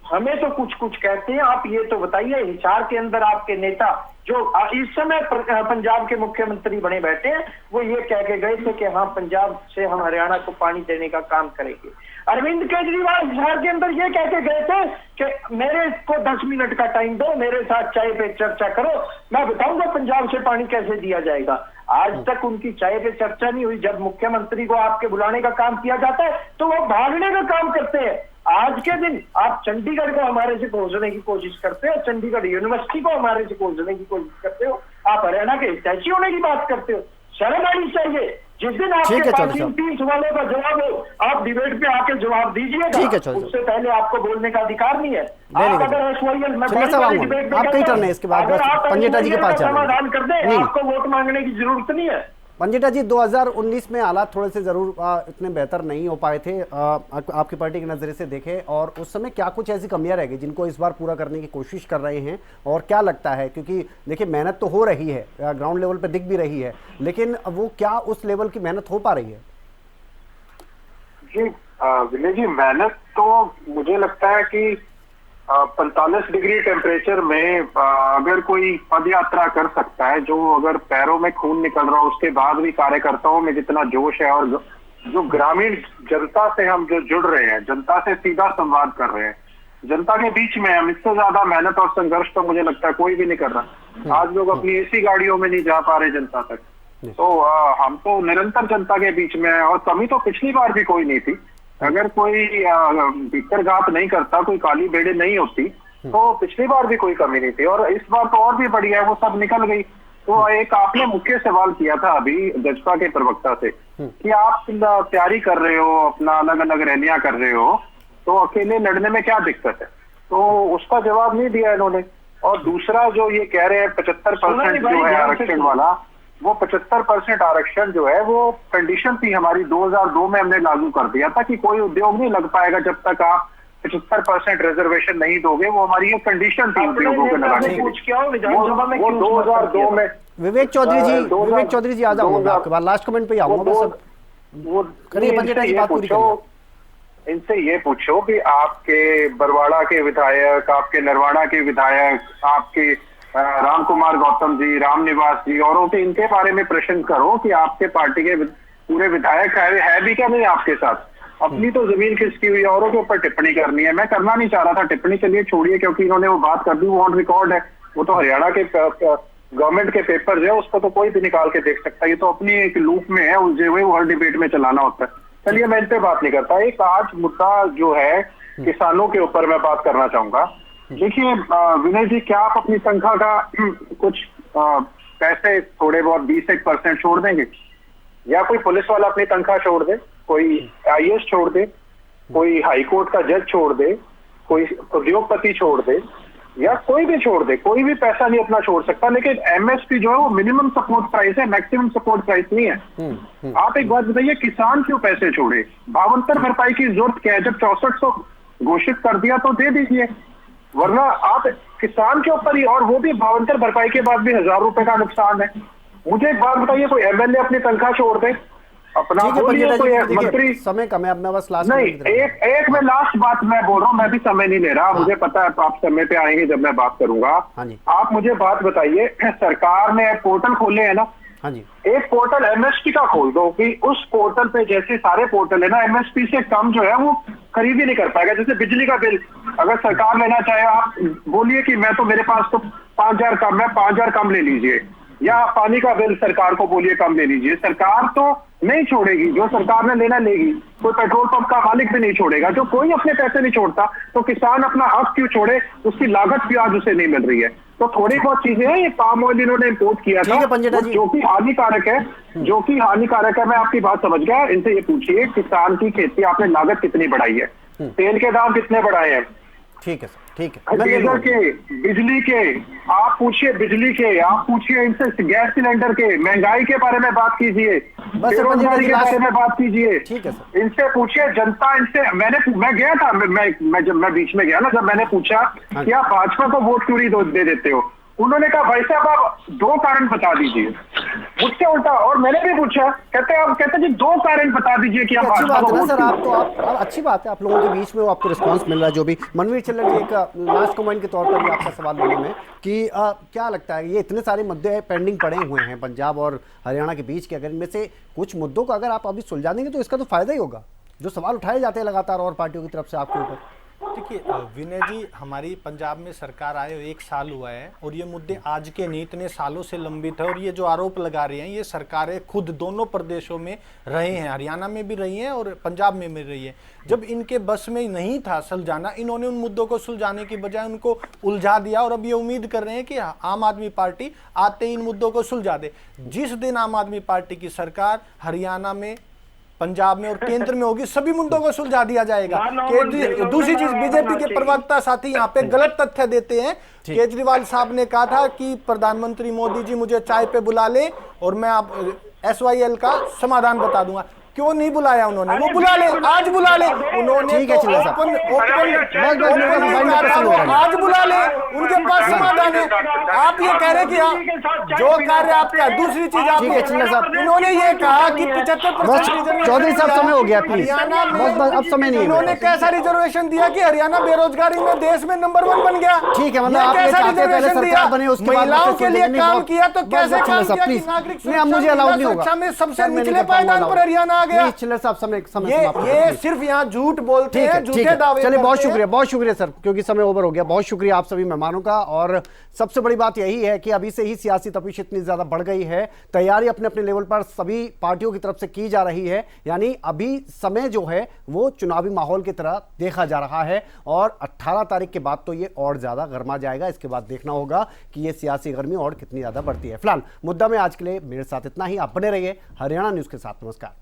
हमें तो कुछ कुछ कहते हैं। आप ये तो बताइए, हिसार के अंदर आपके नेता जो इस समय पंजाब के मुख्यमंत्री बने बैठे हैं, वो ये कह के गए थे कि हाँ पंजाब से हम हरियाणा को पानी देने का काम करेंगे। अरविंद केजरीवाल हिसार के अंदर ये कह के गए थे कि मेरे को 10 मिनट का टाइम दो, मेरे साथ चाय पे चर्चा करो, मैं बताऊंगा पंजाब से पानी कैसे दिया जाएगा? आज तक उनकी चाय पे चर्चा नहीं हुई। जब मुख्यमंत्री को आपके बुलाने का काम किया जाता है तो वो भागने का काम करते हैं। आज के दिन आप चंडीगढ़ को हमारे से पहुंचने की कोशिश करते हो, चंडीगढ़ यूनिवर्सिटी को हमारे से पहुंचने की कोशिश करते हो, आप हरियाणा के हितैषी होने की बात करते हो। शर्म आनी चाहिए। जिस दिन आपके पास इन 3 सवालों का जवाब हो, आप डिबेट पे आके जवाब दीजिएगा। उससे पहले आपको बोलने का अधिकार नहीं है। आप अगर एसवाईएल डिबेट आप कहीं करने इसके बाद पंजेटा जी के पास समाधान कर दे, आपको वोट मांगने की जरूरत नहीं है। पंजेटा जी, 2019 में हालात थोड़े से जरूर इतने बेहतर नहीं हो पाए थे आपकी पार्टी के नज़रिए से देखें, और उस समय क्या कुछ ऐसी कमियां रह गई जिनको इस बार पूरा करने की कोशिश कर रहे हैं, और क्या लगता है, क्योंकि देखिए मेहनत तो हो रही है, ग्राउंड लेवल पे दिख भी रही है, लेकिन वो क्या उस लेवल की मेहनत हो पा रही है? जी विनय जी, मेहनत तो मुझे लगता है कि 45 डिग्री टेम्परेचर में अगर कोई पद यात्रा कर सकता है, जो अगर पैरों में खून निकल रहा हो, उसके बाद भी कार्यकर्ताओं में जितना जोश है, और जो ग्रामीण जनता से हम जो जुड़ रहे हैं, जनता से सीधा संवाद कर रहे हैं, जनता के बीच में हम, इससे ज्यादा मेहनत और संघर्ष तो मुझे लगता है कोई भी नहीं कर रहा। आज लोग अपनी एसी गाड़ियों में नहीं जा पा रहे जनता तक, तो हम तो निरंतर जनता के बीच में हैं, और कमी तो पिछली बार भी कोई नहीं थी। अगर कोई भीतरघात नहीं करता, कोई काली बेड़े नहीं होती, तो पिछली बार भी कोई कमी नहीं थी, और इस बार तो और भी बढ़िया है, वो सब निकल गई। तो एक आपने मुख्य सवाल किया था अभी जजपा के प्रवक्ता से कि आप तैयारी कर रहे हो, अपना अलग अलग रैलियां कर रहे हो, तो अकेले लड़ने में क्या दिक्कत है? तो उसका जवाब नहीं दिया इन्होंने। और दूसरा जो ये कह रहे हैं 75% जो है आरक्षण वाला, वो 75% आरक्षण जो है वो कंडीशन थी हमारी, 2002 में हमने लागू कर दिया था कि कोई उद्योग नहीं लग पाएगा जब तक आप 75% रिजर्वेशन नहीं दोगे। वो हमारी ये कंडीशन थी उद्योगों को लगाने की। वो 2002 में विवेक चौधरी जी आ जाऊंगा मैं आपके बाद, लास्ट कमेंट पे आऊंगा। वो इनसे ये पूछो कि आपके बरवाड़ा के विधायक, आपके नरवाड़ा के विधायक, आपके राम कुमार गौतम जी, राम निवास जी, औरों के इनके बारे में प्रश्न करो कि आपके पार्टी के पूरे विधायक है भी क्या नहीं आपके साथ। अपनी तो जमीन खिसकी हुई, औरों के ऊपर टिप्पणी करनी है। मैं करना नहीं चाह रहा था टिप्पणी, चलिए छोड़िए, क्योंकि इन्होंने वो बात कर दी, वो ऑन रिकॉर्ड है। वो तो हरियाणा के गवर्नमेंट के पेपर है, उसको तो कोई भी निकाल के देख सकता है। ये तो अपनी एक लूप में है, उलझे हुए, वो हर डिबेट में चलाना होता है। चलिए मैं इन पे बात नहीं करता। एक आज मुद्दा जो है किसानों के ऊपर मैं बात करना चाहूंगा। देखिए विनय जी, क्या आप अपनी तनख्वाह का कुछ पैसे थोड़े बहुत 20% छोड़ देंगे? या कोई पुलिस वाला अपनी तनख्वाह छोड़ दे, कोई IAS छोड़ दे, कोई हाईकोर्ट का जज छोड़ दे, कोई उद्योगपति छोड़ दे, या कोई भी छोड़ दे, कोई भी पैसा नहीं अपना छोड़ सकता। लेकिन MSP जो है वो मिनिमम सपोर्ट प्राइस है, मैक्सिमम सपोर्ट प्राइस नहीं है। आप एक बात बताइए, किसान क्यों पैसे छोड़े? भावांतर भरपाई की जरूरत क्या है? जब 6400 घोषित कर दिया तो दे दीजिए, वरना आप किसान के ऊपर ही, और वो भी भावांतर भरपाई के बाद भी 1000 रुपए का नुकसान है। मुझे एक बात बताइए, कोई MLA अपनी तनख्वाह छोड़ दे अपना? कोई मंत्री, समय कम है अब, मैं बस लास्ट नहीं, एक में लास्ट बात मैं बोल रहा हूँ, मैं भी समय नहीं ले रहा। मुझे पता है आप समय पे आएंगे जब मैं बात करूंगा। आप मुझे बात बताइए, सरकार ने पोर्टल खोले है ना, एक पोर्टल MSP का खोल दो कि उस पोर्टल पे, जैसे सारे पोर्टल है ना, MSP से कम जो है वो खरीद ही नहीं कर पाएगा। जैसे बिजली का बिल अगर सरकार लेना चाहे, आप बोलिए कि मैं तो, मेरे पास तो 5000 कम है, 5000 कम ले लीजिए, या पानी का बिल सरकार को बोलिए कम ले लीजिए, सरकार तो नहीं छोड़ेगी। जो सरकार ने लेना लेगी। कोई पेट्रोल पंप का मालिक भी नहीं छोड़ेगा। जो कोई अपने पैसे नहीं छोड़ता, तो किसान अपना हक क्यों छोड़े? उसकी लागत भी आज उसे नहीं मिल रही है। तो थोड़ी बहुत चीजें हैं। ये पाम ऑयल इन्होंने इम्पोर्ट किया था, जो कि हानिकारक है, मैं आपकी बात समझ गया। इनसे ये पूछिए, किसान की खेती आपने लागत कितनी बढ़ाई है? तेल के दाम कितने बढ़ाए हैं? ठीक है सर, ठीक है। डीजल के, बिजली के, आप पूछिए बिजली के, आप पूछिए इनसे गैस सिलेंडर के, महंगाई के बारे में बात कीजिए, बेरोजगारी के बारे में बात कीजिए। ठीक है सर, इनसे पूछिए जनता, इनसे मैं गया था, जब मैं बीच में गया ना, जब मैंने पूछा कि आप भाजपा को वोट क्यों नहीं दे देते हो, उन्होंने कहा भाई साहब आप 2 कारण बता दीजिए। मुझसे उल्टा, और मैंने भी पूछा, कहते जी 2 कारण बता दीजिए कि आप अच्छी बात है ना सर, आप तो आप अच्छी बात है, आप लोगों के बीच में वो आपको रिस्पांस मिल रहा है। जो भी मनवीर चिल्लर जी, एक लास्ट कमेंट के तौर पर भी आपका सवाल लेने में कि क्या लगता है, ये इतने सारे मुद्दे पेंडिंग पड़े हुए हैं पंजाब और हरियाणा के बीच के, अगर इनमें से कुछ मुद्दों को अगर आप अभी सुलझा देंगे तो इसका तो फायदा ही होगा, जो सवाल उठाए जाते हैं लगातार और पार्टियों की तरफ से आपके ऊपर। देखिए विनय जी, हमारी पंजाब में सरकार आए 1 साल हुआ है और ये मुद्दे आज के नहीं, इतने सालों से लंबित है। और ये जो आरोप लगा रहे हैं, ये सरकारें खुद दोनों प्रदेशों में रहे हैं, हरियाणा में भी रही हैं और पंजाब में भी रही है। जब इनके बस में नहीं था सुलझाना, इन्होंने उन मुद्दों को सुलझाने की बजाय उनको उलझा दिया और अब ये उम्मीद कर रहे हैं कि आम आदमी पार्टी आते ही इन मुद्दों को सुलझा दे। जिस दिन आम आदमी पार्टी की सरकार हरियाणा में, पंजाब में और केंद्र में होगी, सभी मुद्दों को सुलझा दिया जाएगा। दूसरी चीज, बीजेपी के प्रवक्ता साथी यहाँ पे गलत तथ्य देते हैं। केजरीवाल साहब ने कहा था कि प्रधानमंत्री मोदी जी मुझे चाय पे बुला ले और मैं आप SYL का समाधान बता दूंगा। क्यों नहीं बुलाया उन्होंने? वो बुला ले, आज बुला ले। उन्होंने आज बुला ले, उनके पास समाधान है। आप ये कह रहे कि जो कार्य आपका। दूसरी चीज आप उन्होंने ये कहा कि 75% चौधरी साहब समय हो गया, प्लीज अब समय नहीं है। उन्होंने कैसा रिजर्वेशन दिया कि हरियाणा बेरोजगारी में देश में नंबर 1 बन गया? ठीक है, मतलब कैसा रिजर्वेशन दिया? महिलाओं के लिए काम किया तो कैसे काम किया कि नागरिक सुरक्षा में सबसे निचले पायदान पर हरियाणा आ गया? चिल्लर साहब समय ये सिर्फ यहाँ झूठ बोलते हैं, झूठे दावे। चलिए, बहुत शुक्रिया सर, क्योंकि समय ओवर हो गया। बहुत शुक्रिया आप सभी मेहमानों का। और सबसे बड़ी बात यही है कि अभी से ही सियासी तपिश इतनी ज्यादा बढ़ गई है, तैयारी अपने अपने लेवल पर सभी पार्टियों की तरफ से की जा रही है। यानी अभी समय जो है वो चुनावी माहौल की तरह देखा जा रहा है और 18 तारीख के बाद तो ये और ज्यादा गर्मा जाएगा। इसके बाद देखना होगा कि ये सियासी गर्मी और कितनी ज्यादा बढ़ती है। फिलहाल मुद्दा में आज के लिए मेरे साथ इतना ही। आप बने रहिए हरियाणा न्यूज के साथ। नमस्कार।